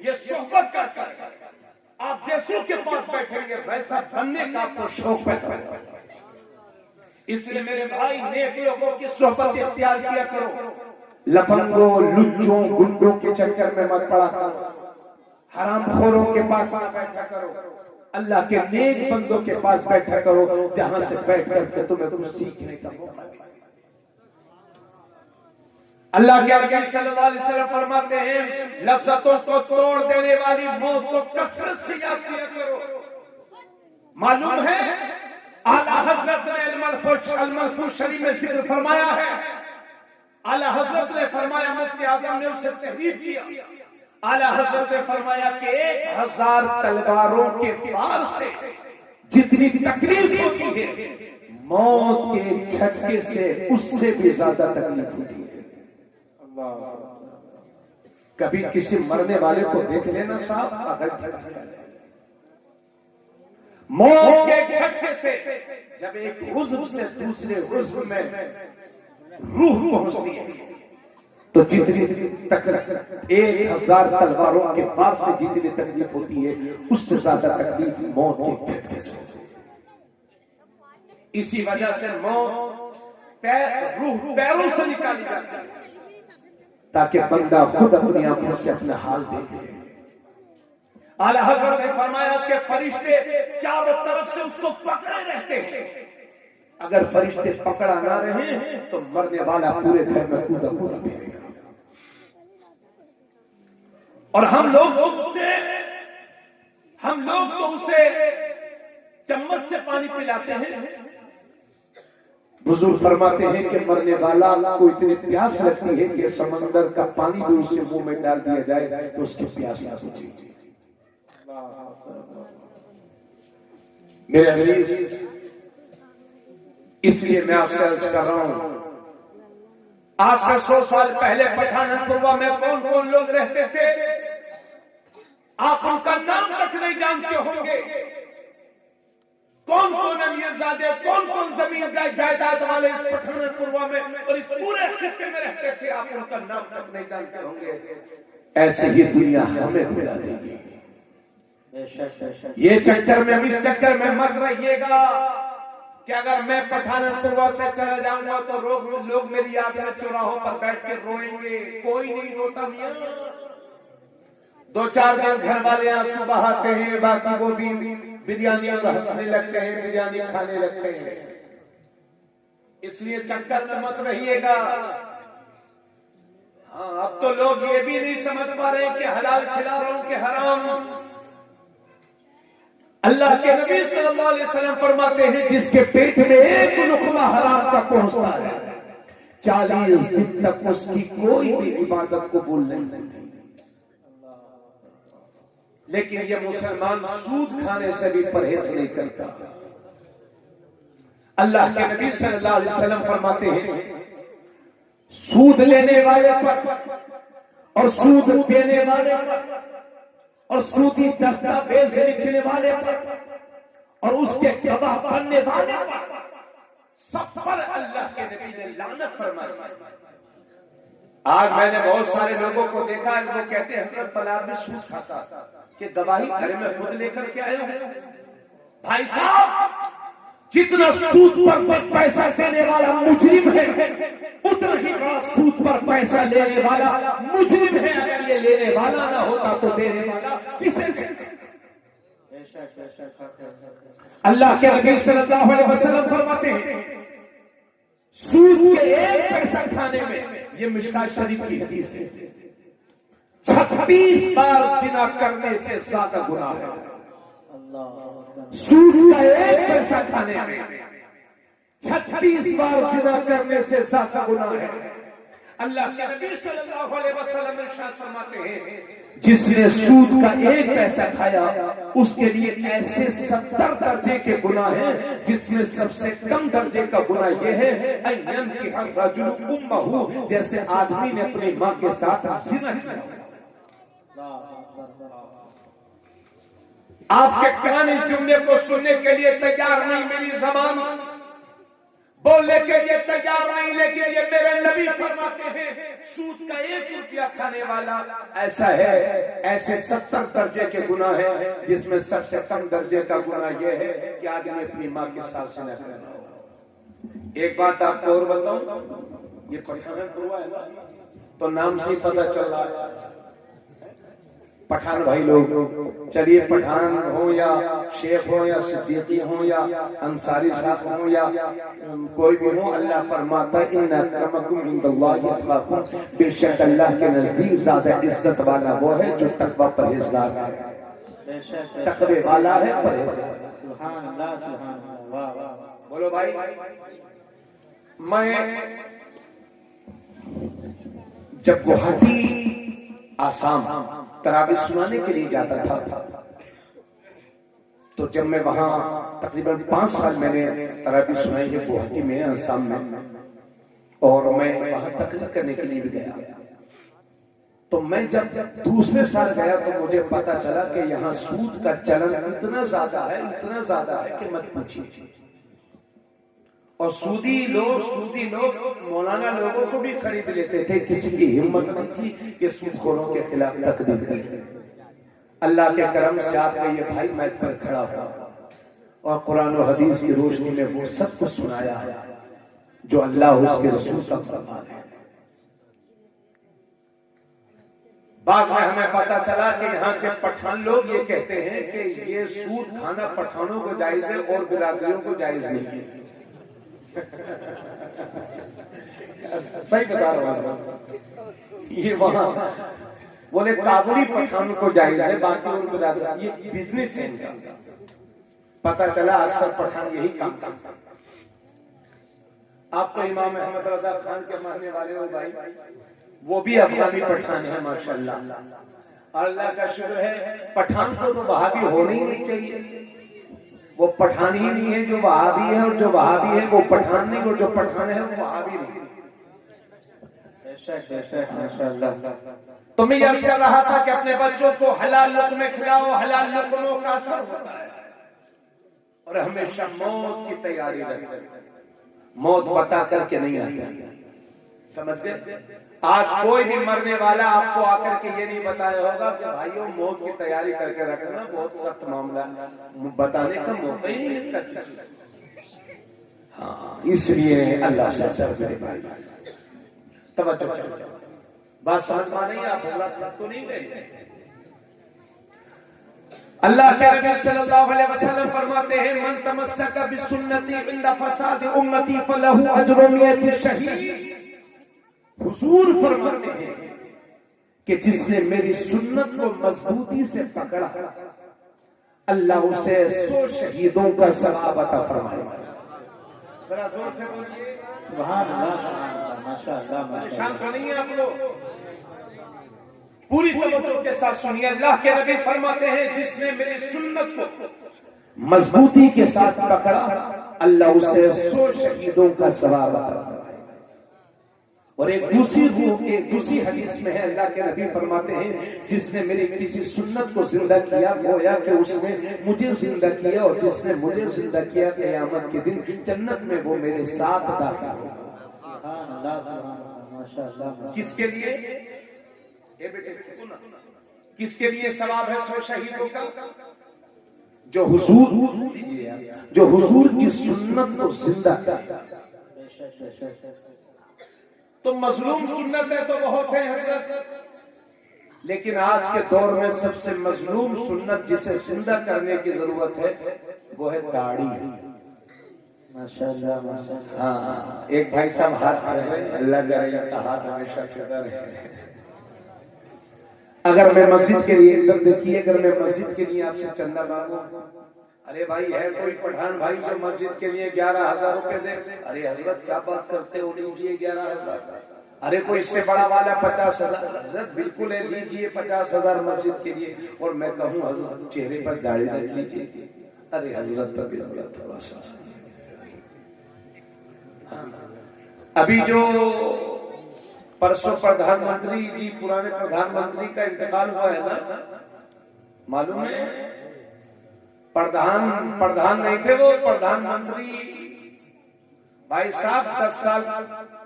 ये सोहबत का असर है। आप जैसों के पास बैठेंगे वैसा बनने का आपको शौक पैदा होगा। इसलिए मेरे भाई नेक लोगों की सोहबत इख्तियार किया करो। लफंगों, लुच्चों, गुंडों के चक्कर में मत पड़ा करो। हरामखोरों के पास ना बैठा करो। अल्लाह के नेक बंदों के पास बैठा करो, जहां से बैठ करके तुम्हें कुछ सीखने का मौका मिले। अल्लाह के नबी सल्लल्लाहु अलैहि वसल्लम फरमाते हैं लज़्ज़तों को तोड़ देने वाली मौत को कसरत से याद किया करो। मालूम है आला हजरत ने अल-मलफूज शरीफ में जिक्र फरमाया है। आला हजरत ने फरमाया, मुफ्ती आजम ने उसे तहरीर किया। आला हजरत ने फरमाया कि 1000 तलवारों के वार से जितनी तकलीफ होती है मौत के झटके से उससे भी ज्यादा तकलीफ होती है। कभी किसी मरने वाले को देख लेना साहब, अगर मौत के झटके से जब एक उज़्व से दूसरे उज़्व में रूह पहुंचती है तो जितनी तकलीफ 1000 तलवारों के पार से जितनी तकलीफ होती है उससे ज्यादा तकलीफ मौत के झटके से। इसी वजह से मौत रूह पैरों से निकाली जाती है ताकि बंदा खुद अपनी आंखों से अपना हाल देखे। आला हजरत ने फरमाया कि फरिश्ते चारों तरफ से उसको पकड़े रहते हैं। अगर फरिश्ते पकड़ा ना रहे तो मरने वाला पूरे घर में कूदा कूदा फिरेगा। और हम लोग तो उसे चम्मच से पानी पिलाते हैं। बुजुर्ग फरमाते हैं कि मरने वाला को इतनी प्यास लगती है कि समंदर का पानी भी उसे मुंह में डाल दिया जाए तो उसकी प्यास ना बुझेगी। मेरे अजीज, इसलिए मैं आपसे अर्ज कर रहा हूं, आज से 100 साल पहले पठानपुरवा में कौन कौन लोग रहते थे आप उनका नाम तक नहीं जानते होंगे। कौन कौन अमीरजादे, कौन कौन जमीन जायदाद वाले इस पठानपुरवा में और इस पूरे खित्ते में रहते थे, आप उनका नाम तक नहीं जानते होंगे। ऐसे ही दुनिया हमें भुला देगी। ये चक्कर में, इस चक्कर में मत रहिएगा कि अगर मैं पठानपुरवा से चला जाऊंगा तो लोग मेरी याद में चौराहों पर बैठ के रोएंगे। कोई नहीं रोता मियां। 2-4 दिन घर वाले आंसू बहाते हैं, बाकी वो भी बिरयानी और हंसने लगते हैं, बिरयानी खाने लगते हैं। इसलिए चक्कर में मत रहिएगा। हाँ, अब तो लोग ये भी नहीं समझ पा रहे कि हलाल खिला रहा हूं कि हराम। अल्लाह के नबी सल्लल्लाहु अलैहि वसल्लम फरमाते हैं जिसके पेट में एक लुकमा हराम का पहुंचता है 40 दिन तक उसकी कोई भी इबादत कबूल नहीं होती। लेकिन ये मुसलमान सूद खाने से भी परहेज नहीं करता। अल्लाह के नबी सल्लल्लाहु अलैहि वसल्लम फरमाते हैं सूद लेने वाले पर और सूद देने वाले पर और सूदी दस्तावेज लिखने वाले पर और उसके गवाह बनने वाले पर सब पर अल्लाह के नबी ने लानत फरमाई। आज मैंने बहुत सारे लोगों को देखा है वो कहते हैं हजरत फलां में सूद खाता कि गवाही घर में खुद लेकर के आए हो। भाई साहब जितना सूद पर पैसा देने वाला मुजरिम है उतना ही बड़ा सूद पर पैसा लेने वाला मुजरिम है। अगर ये लेने वाला ना होता तो देने वाला किसे? अल्लाह के नबी सल्लल्लाहु अलैहि वसल्लम फरमाते हैं सूद के एक पैसा खाने में, ये मिशकात शरीफ की हदीस है, 36 बार जिना करने से ज्यादा गुनाह है। सूद का एक पैसा खाने में 36 बार जिना करने से ज्यादा गुनाह है। अल्लाह के नबी सल्लल्लाहु अलैहि वसल्लम इरशाद फरमाते हैं जिसने सूद का एक पैसा खाया उसके लिए ऐसे 70 दर्जे के गुनाह हैं, जिसमें सबसे कम दर्जे का गुनाह यह है अय्यम की हर रजुल उम्महु, जैसे आदमी ने अपनी मां के साथ जिना किया। आपके कान इस जुमले को सुनने के लिए तैयार नहीं, मेरी जबान बोलने के लिए तैयार नहीं, लेकिन ये मेरे नबी फरमाते हैं सूद का 1 रुपया खाने वाला ऐसा है, ऐसे 70 दर्जे के गुनाह हैं, जिसमें सबसे कम दर्जे का गुनाह यह है कि आदमी अपनी मां के साथ जिना कर रहा हो। एक बात आपको और बताऊं, ये पठान हुआ है ना तो नाम से ही पता चल रहा है पठान भाई लोग। चलिए पठान हो या शेख हो या सिद्दीकी हो या अंसारी साहब हो या कोई भी हो, अल्लाह फरमाता है इन्ना अक्रमकुम इंदल्लाहि अतकाकुम, बेशक अल्लाह के नजदीक ज्यादा इज्जत वाला वो है जो तकवा परहेजगार है, तकवे वाला है, परहेजगार। सुभान अल्लाह, सुभान अल्लाह, वाह वाह। बोलो भाई, मैं जब गुवाहाटी आसाम तरावी सुनाने के लिए जाता था तो जब मैं वहां तकरीबन 5 साल मैंने तरावी सुनाई है गुवाहाटी में, आसाम में, और मैं वहां तकरीर करने के लिए भी गया। तो मैं जब दूसरे साल गया तो मुझे पता चला कि यहाँ सूद का चलन इतना ज्यादा है, इतना ज्यादा है कि मत पूछिए। और सूदी लोग मौलाना लोगों को भी खरीद लेते थे, किसी की हिम्मत नहीं थी कि सूदखोरों के खिलाफ तकरीर करे। अल्लाह के करम से आपका ये भाई मैच पर खड़ा हुआ और कुरान और हदीस की रोशनी में वो सब कुछ सुनाया है जो अल्लाह उसके रसूल का फरमान है। बाद में हमें पता चला कि यहाँ के पठान लोग ये कहते हैं कि ये सूद खाना पठानों को जायज है और बिरादरियों को जायज नहीं है। सही बता रहा हूँ, ये वहां बोले काबुली पठानों को जायज है, बाकी और बिरादर ये बिजनेस है। पता चला अक्सर पठान यही काम करता। आप तो इमाम अहमद रजा खान के मानने वाले हो भाई, वो भी अफगानी पठान है माशाल्लाह। अल्लाह का शुक्र है, पठान को तो वहाबी होना ही नहीं चाहिए। वो पठान ही नहीं है जो वहाबी है, और जो वहाबी है वो पठान नहीं, और जो पठान है वो वहाबी नहीं। तो मैं यह कह रहा था कि अपने बच्चों को हलाल लुक़्मे खिलाओ, हलाल लुक़्मों का असर होता है, और हमेशा मौत की तैयारी रखें। मौत बता करके नहीं आती, समझ गए? आज कोई भी मरने वाला आपको आकर के ये नहीं बताया होगा कि भाइयों मौत की तैयारी करके रखना, बहुत सख्त मामला, बताने का मौका ही नहीं मिलता। हाँ, इसलिए अल्लाह से डर मेरे भाई, तवज्जो बात समझ में नहीं, आप गलत तो नहीं गए। अल्लाह के नबी सल्लल्लाहु अलैहि वसल्लम फरमाते हैं मन तमस्सका बिसुन्नती इंदा फसाद उम्मती फलहु अजरु मियति शहीद हुजूर फरमाते हैं कि जिसने मेरी सुन्नत को मजबूती से पकड़ा अल्लाह उसे 100 शहीदों का सवाब अता फरमाएगा। जरा जोर से बोलिए सुभान अल्लाह, माशाअल्लाह, परेशान तो नहीं है आप लोग? पूरी तवज्जो के साथ सुनिए। अल्लाह के नबी फरमाते हैं जिसने मेरी सुन्नत को मजबूती के साथ पकड़ा अल्लाह उसे 100 शहीदों का सवाब अता फरमाएगा। और एक दूसरी हदीस में है अल्लाह के नबी फरमाते हैं जिसने मेरी किसी सुन्नत को जिंदा किया गोया कि उसने मुझे जिंदा किया, और जिसने मुझे जिंदा किया क़यामत के दिन जन्नत में वो मेरे साथ दाखिल होगा। सुभान अल्लाह, सुभान अल्लाह, माशाअल्लाह। किसके लिए? ए बेटे सुनो ना, किसके लिए सवाब है 100 शहीदों का? जो हुजूर की सुन्नत को जिंदा करे। तो मजलूम सुन्नत है तो बहुत है हजरत, लेकिन आज के दौर में सबसे मजलूम सुन्नत जिसे जिंदा करने की जरूरत है वो है दाढ़ी। माशाअल्लाह, माशाअल्लाह। हाँ, एक भाई साहब हाथ कर रहे हैं, अल्लाह करे का हाथ हमेशा फिकर है। अगर मैं मस्जिद के लिए एकदम देखिए, अगर मैं मस्जिद के लिए आपसे चंदा मांगू, अरे भाई है कोई पठान भाई जो मस्जिद के लिए 11,000 रुपए दे, अरे हजरत क्या बात करते हो, लीजिए 11,000। अरे कोई इससे बड़ा वाला 50,000, हजरत बिल्कुल है लीजिए 50,000 मस्जिद के लिए। और मैं कहूँ हजरत चेहरे पर दाढ़ी रख लीजिए, अरे हजरत तब थोड़ा सा। अभी जो परसों प्रधानमंत्री जी, पुराने प्रधानमंत्री का इंतकाल हुआ है ना, मालूम है? प्रधान नहीं थे वो, प्रधानमंत्री भाई साहब 10 साल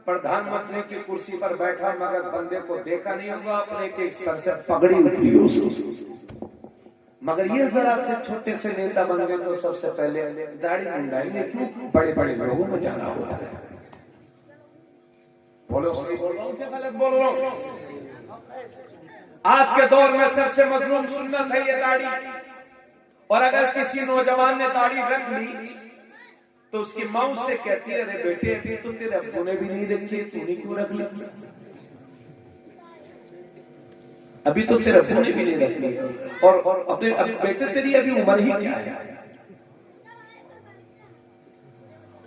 प्रधानमंत्री की कुर्सी पर बैठा, मगर बंदे को देखा नहीं होगा अपने के सर से पगड़ी उतरी हो उसको। मगर ये जरा से छोटे से नेता बन गए तो सबसे पहले दाढ़ी मुंडाएंगे, क्यों? बड़े बड़े लोगों में जाना होता है। बोलो सही बोल रहा हूं क्या गलत बोल रहा हूं? आज के दौर में सबसे मजलूम सुन्नत है ये दाढ़ी। और अगर किसी नौजवान ने दाढ़ी रख ली तो उसकी माँ उससे कहती है, अरे बेटे अभी तो तेरे अब्बू ने भी नहीं रखी, तूने क्यों रख ली? अभी तो तेरे अब्बू ने भी नहीं रखी, और अपने बेटे तेरी अभी उम्र ही क्या है?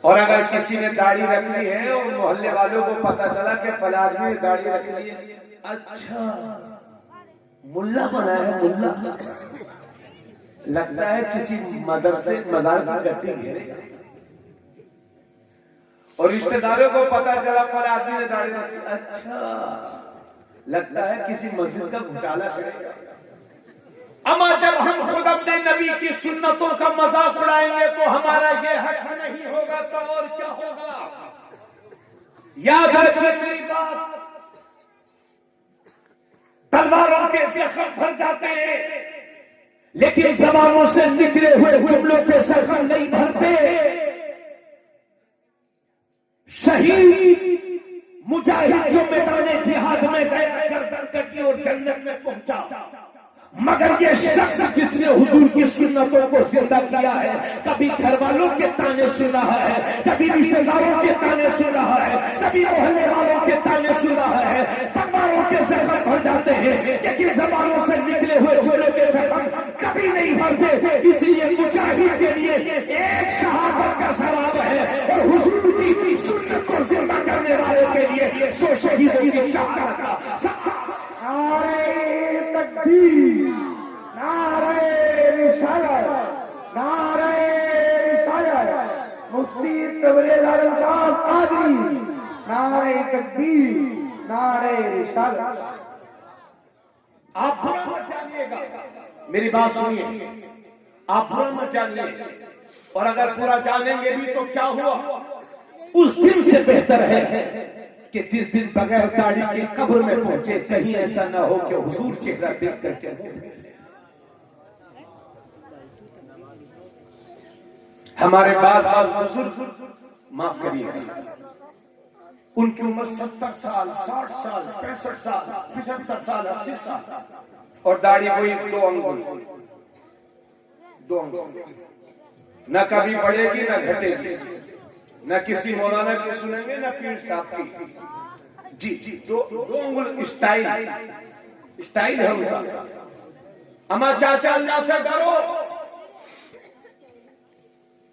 और अगर किसी ने दाढ़ी रख ली है और मोहल्ले वालों को पता चला कि फलां आदमी ने दाढ़ी रख ली है, अच्छा मुल्ला बना है, मुल्ला लगता है किसी मदरसे मजार की गद्दी घेरे। और रिश्तेदारों को पता चला फलां आदमी ने दाढ़ी रख ली, अच्छा लगता है किसी मस्जिद का घोटाला करेगा। अमा जब हम खुद अपने नबी की सुन्नतों का मजाक उड़ाएंगे तो हमारा ये हक नहीं होगा तो और क्या होगा? याद रखिए मेरी बात, तलवारों के जख्म भर जाते हैं लेकिन जबानों से निकले हुए जुमलों के जख्म नहीं भरते। शहीद मुजाहिद जो मैदान जिहाद में गया गर्दन कटी और जन्नत में पहुंचा, मगर ये शख्स जिसने हुजूर की सुन्नतों को जिंदा किया है, कभी घर वालों के ताने सुन रहा है, कभी रिश्तेदारों के ताने सुन रहा है, कभी मोहल्ले वालों के ताने सुन रहा है। तलवारों के जख्म भर जाते हैं लेकिन जबानों से निकले हुए जुमलों के जख्म कभी नहीं भरते। इसलिए मुजाहिद के लिए एक शहादत का सवाब है और हुजूर की सुन्नत को जिंदा करने वाले के लिए 100 शहीदों की शहादत का सवाब। तकबीर, नारे रिसालत, नारे रिसालत, मुफ्ती तबरेज आलम साहब कादरी, नारे तकबीर, नारे रिसालत। आप बुरा मत जानिएगा, मेरी बात सुनिए, आप बुरा मत जानिए। और अगर पूरा जानेंगे भी तो क्या हुआ? उस दिन से बेहतर है कि जिस दिन बगैर दाढ़ी के कब्र में पहुंचे, कहीं ऐसा ना हो कि हुजूर चेहरा देख करके हमारे बाज बुजुर्ग, माफ करिए, उनकी उम्र 70 साल, 60 साल, 65 साल, 75 साल, 80 साल, और दाढ़ी कोई 2 अंगुल, न कभी बढ़ेगी न घटेगी, न किसी मौलाना की सुनेंगे न पीर साहब की। जी जी, दो अंगुल स्टाइल है उनका। अमा चाचा अल्लाह से डरो।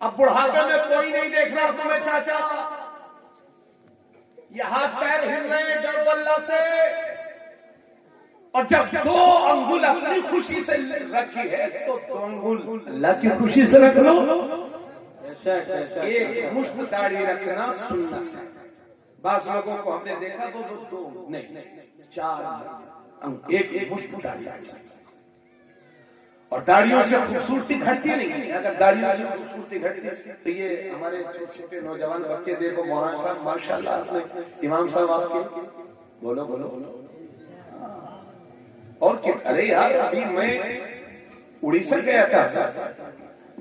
अब बुढ़ापे में कोई नहीं देख रहा तुम्हें चाचा, ये हाथ पैर हिल रहे हैं, डरो अल्लाह से। और जब दो अंगुल अपनी खुशी से रखी है तो दो अंगुल अल्लाह की खुशी से रख लो। एक मुश्त दाढ़ी रखना सुन्नत है। बास लोगों को हमने देखा दो नहीं 4 एक मुश्त दाढ़ी रखी। और दाढ़ियों से खूबसूरती घटती नहीं है। अगर दाढ़ियों से खूबसूरती घटती तो ये हमारे छोटे छोटे नौजवान बच्चे देखो, मौलाना साहब माशाल्लाह, आपने इमाम साहब आपके बोलो बोलो और क्या। अरे यार अभी मैं उड़ीसा गया था,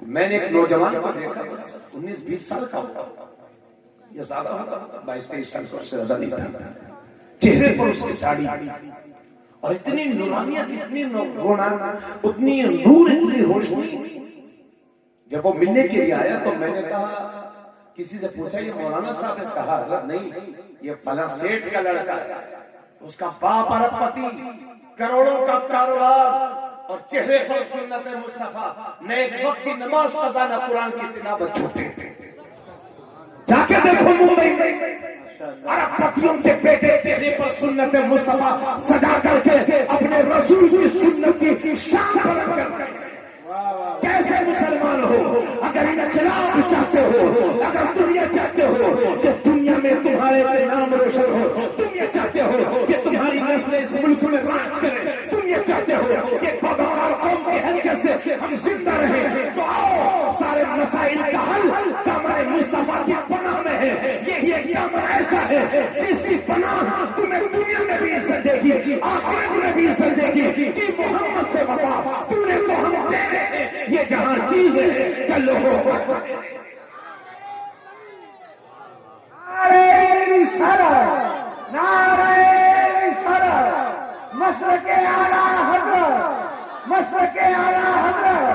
मैंने एक नौजवान को देखा, बस 19-20 साल का होगा, ये ज्यादा होगा 22-23 साल से ज्यादा नहीं था। चेहरे पर उसकी दाढ़ी और इतनी नूरानियत, इतनी उतनी नूर, इतनी रोशनी। जब वो मिलने के लिए आया तो मैंने कहा, किसी से पूछा ये मौलाना साहब ने कहा, हजरत नहीं ये फला सेठ का लड़का है, उसका बाप अरबपति, करोड़ों का कारोबार और चेहरे पर सुन्नत मुस्तफा, न एक वक्त की नमाज कज़ा न कुरान की तिलावत छूटे। जाके देखो मुंबई में अरबपतियों के बेटे चेहरे पर सुन्नत मुस्तफा सजा करके अपने रसूल की सुन्नत की शान बुलंद करते हैं। कैसे मुसलमान हो अगर इनकलाब चाहते हो, अगर तुम ये चाहते हो कि दुनिया में तुम्हारे नाम रोशन हो, तुम ये चाहते हो कि तुम्हारी नस्ल इस मुल्क में राज करे, तुम ये चाहते हो कि बदकार कौम की हैसियत से हम जिंदा रहें, तो आओ सारे मसाइल का हल दामन मुस्तफा की पनाह में है। ये दामन ऐसा है जिसकी पनाह तुम्हें दुनिया में भी इज्जत देगी, आखिरत में भी इज्जत देगी कि मोहम्मद से वफा तूने तो हम दे रहे हैं। ये जहां चीज है कल हो। नारे रिसालत, नारे रिसालत, मशरक़े आला हज़रत, मशरक़े आला हज़रत,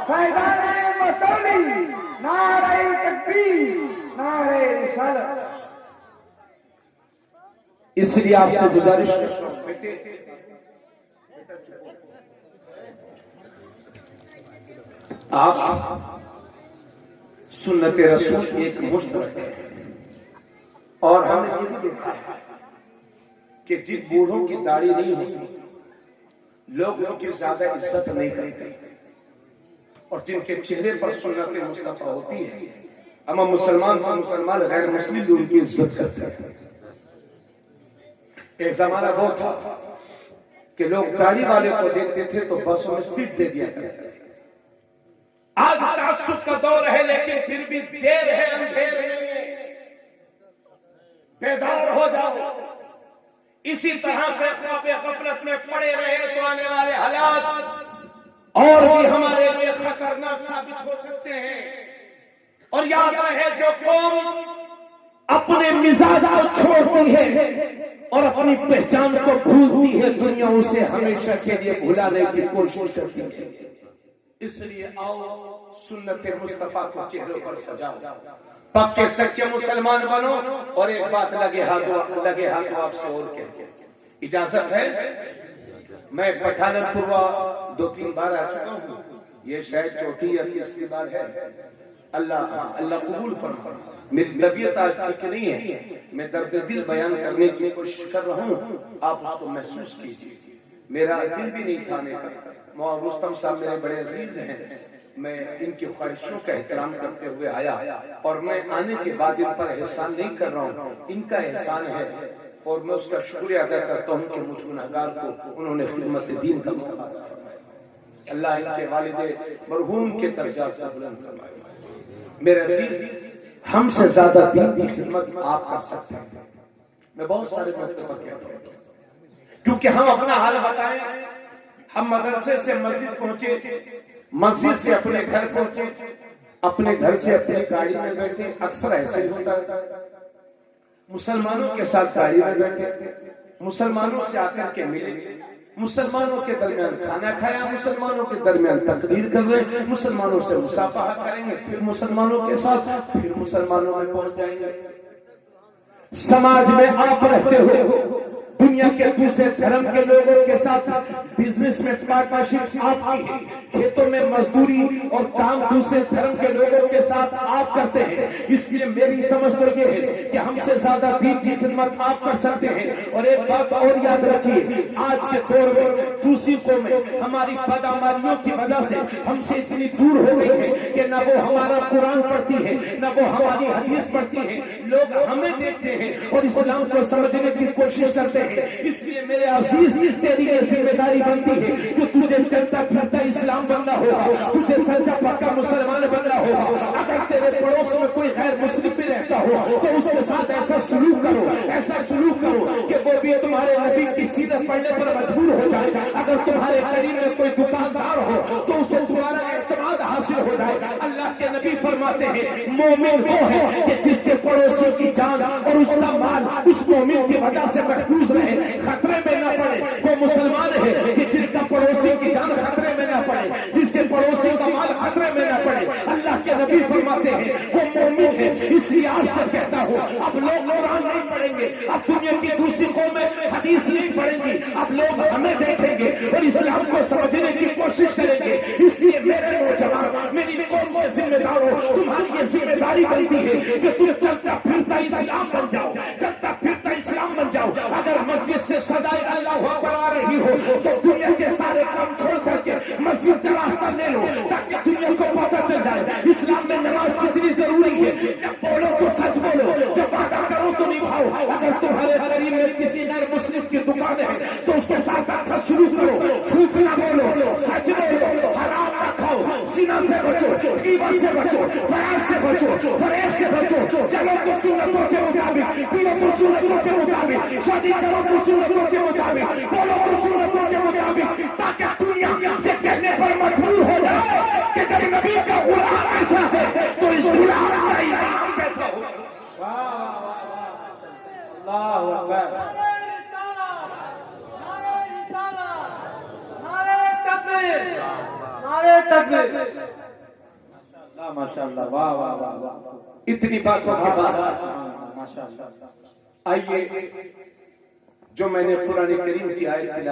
फैज़ाने मसौली, नारे तकबीर, नारे रिसालत। इसलिए आपसे गुजारिश करता हूं बेटे, आप सुन्नत रसूल एक मुश्त रखें। और हमने ये भी देखा है कि जिन बूढ़ों की दाढ़ी नहीं होती लोग उनकी ज्यादा इज्जत नहीं करते, और जिनके चेहरे पर सुन्नत मुस्तफा होती है, अमा मुसलमान को मुसलमान, गैर मुस्लिम भी उनकी इज्जत करते हैं। एक जमाना वो था कि लोग दाढ़ी वाले को देखते थे तो बसों में सीट दे दिया करते थे। आज तासुब का दौर है, लेकिन फिर भी देर है अंधेर नहीं है, बेदार हो जाओ। इसी तरह से ख्वाबे गफलत में पड़े रहे तो आने वाले हालात और भी हमारे लिए खतरनाक साबित हो सकते हैं। और याद रहे, जो कौम अपने मिजाज को छोड़ती है और अपनी पहचान को भूलती है, दुनिया उसे हमेशा के लिए भुलाने की कोशिश करती है। इसलिए आओ सुन्नत मुस्तफा को चेहरों पर सजाओ, पक्के सच्चे मुसलमान बनो। और एक बात लगे हाथों आपसे और कहते, इजाजत है, मैं पठानपुर 2-3 बार आ चुका हूँ, ये शायद चौथी या तीसरी बार है। अल्लाह कबूल फरमाए। मेरी तबीयत आज ठीक नहीं है, मैं दर्द दिल बयान करने की कोशिश कर रहा हूँ, आप उसको महसूस कीजिए। मेरा दिल भी नहीं था आने का। मौलाना रुस्तम साहब मेरे बड़े अजीज हैं, मैं इनकी ख्वाहिशों का एहतराम करते हुए आया, और मैं आने के बाद इन पर एहसान नहीं कर रहा हूँ, इनका एहसान है और मैं उसका शुक्रिया अदा करता हूँ कि मुझ गुनहगार को उन्होंने खिदमत दीन का मौका अता फरमाया। अल्लाह इनके वालिदे मरहूम के दर्जात को बुलंद फरमाए। मेरे अजीज, हमसे ज्यादा दीन की खिदमत आप कर सकते हैं। मैं बहुत सारे मौक़िफ़ कहता हूँ, क्योंकि हम अपना हाल बताएं। हम मदरसे से मस्जिद पहुंचे, मस्जिद से अपने घर पहुंचे, अपने घर से अपनी गाड़ी में बैठे, अक्सर ऐसे ही होता है। मुसलमानों के साथ गाड़ी में बैठे, मुसलमानों से आकर के मिले, मुसलमानों के दरमियान खाना खाया, मुसलमानों के दरमियान तकरीर कर रहे, मुसलमानों से मुसाफहा करेंगे, फिर मुसलमानों के साथ, फिर मुसलमानों में पहुंच जाएंगे। समाज में आप रहते हो, दुनिया के दूसरे धर्म के लोगों के साथ बिजनेस में पार्टनरशिप आपकी है, खेतों में मजदूरी और काम दूसरे धर्म के लोगों के साथ आप करते हैं। इसलिए मेरी समझ तो ये है कि हमसे ज्यादा दीन की खिदमत आप कर सकते हैं। और एक बात और याद रखिए, आज के दौर में दूसरी कौमें हमारी बदअमालियों की वजह से हमसे इतनी दूर हो गई है कि न वो हमारा कुरान पढ़ती है, न वो हमारी हदीस पढ़ती है। लोग हमें देखते हैं और इस्लाम को समझने की कोशिश करते हैं। इसलिए मेरे अजीज, तेरी ये जिम्मेदारी बनती है कि तुझे चलता फिरता इस्लाम बनना होगा, तुझे सच्चा पक्का मुसलमान बनना होगा। अगर तेरे पड़ोस में कोई गैर मुस्लिम भी रहता हो तो उसके साथ ऐसा सलूक करो, ऐसा सलूक करो कि वो भी तुम्हारे नबी की सीरत पढ़ने पर मजबूर हो जाए। अगर तुम्हारे करीब में कोई दुकानदार हो तो उसे तुम्हारा एतमाद हासिल हो जाए। अल्लाह के नबी फरमाते हैं, मोमिन वो है कि जिसके पड़ोसी की जान और उसका माल उस मोमिन की वजह से महफूज रहे, खतरे में ना पड़े। वो मुसलमान है कि जिसका पड़ोसी की जान खतरे में ना पड़े, जिसके पड़ोसी का माल खतरे में ना पड़े। अल्लाह के नबी फरमाते हैं वो मोमिन है। इसलिए आपसे कहता हूँ, अब लोग कुरान नहीं पढ़ेंगे, अब दुनिया की दूसरी कौमें हदीस नहीं पढ़ेंगी, अब लोग हमें देखेंगे और इस्लाम को समझने की कोशिश करेंगे। इसलिए मेरे नौजवान, मेरी कौम के जिम्मेदारों, तुम्हारी ये जिम्मेदारी बनती है कि तुम चलता फिरता इस्लाम बन जाओ, चलता फिरता इस्लाम बन जाओ। अगर मस्जिद से सदाए अल्लाह अकबर आ रही हो तो दुनिया के सारे काम छोड़ करके मस्जिद से रास्ता ले लो, ताकि दुनिया को पता चल जाए इस्लाम में नमाज कितनी जरूरी है। जब बोलो तो सच बोलो, जब वादा करो तो निभाओ। अगर तुम्हारे करीब में किसी गैर मुस्लिम की दुकान है तो उसके साथ अच्छा शुरू करो, झूठ ना बोलो, सच बोलो, हराम ना खाओ, सीना से बचो, गीबत से बचो, फरार से बचो, फरेब से बचो। चलो तो सुन्नतों के मुताबिक, पियो तो सुन्नतों के मुताबिक, शादी करो तो सुन्नतों के मुताबिक, बोलो तो सुन्नतों के मुताबिक, ताकि दुनिया के कहने पर मजबूर हो जाए कि जब नबी का गुलाम ऐसा है तो इस गुलाम का इमाम कैसा हो। अल्लाहु अकबर। नारे तकबीर। माशाअल्लाह, वाह वाह वाह वाह। इतनी बातों के बाद माशाअल्लाह। आइए जो मैंने कुरान करीम की आयत तिलावत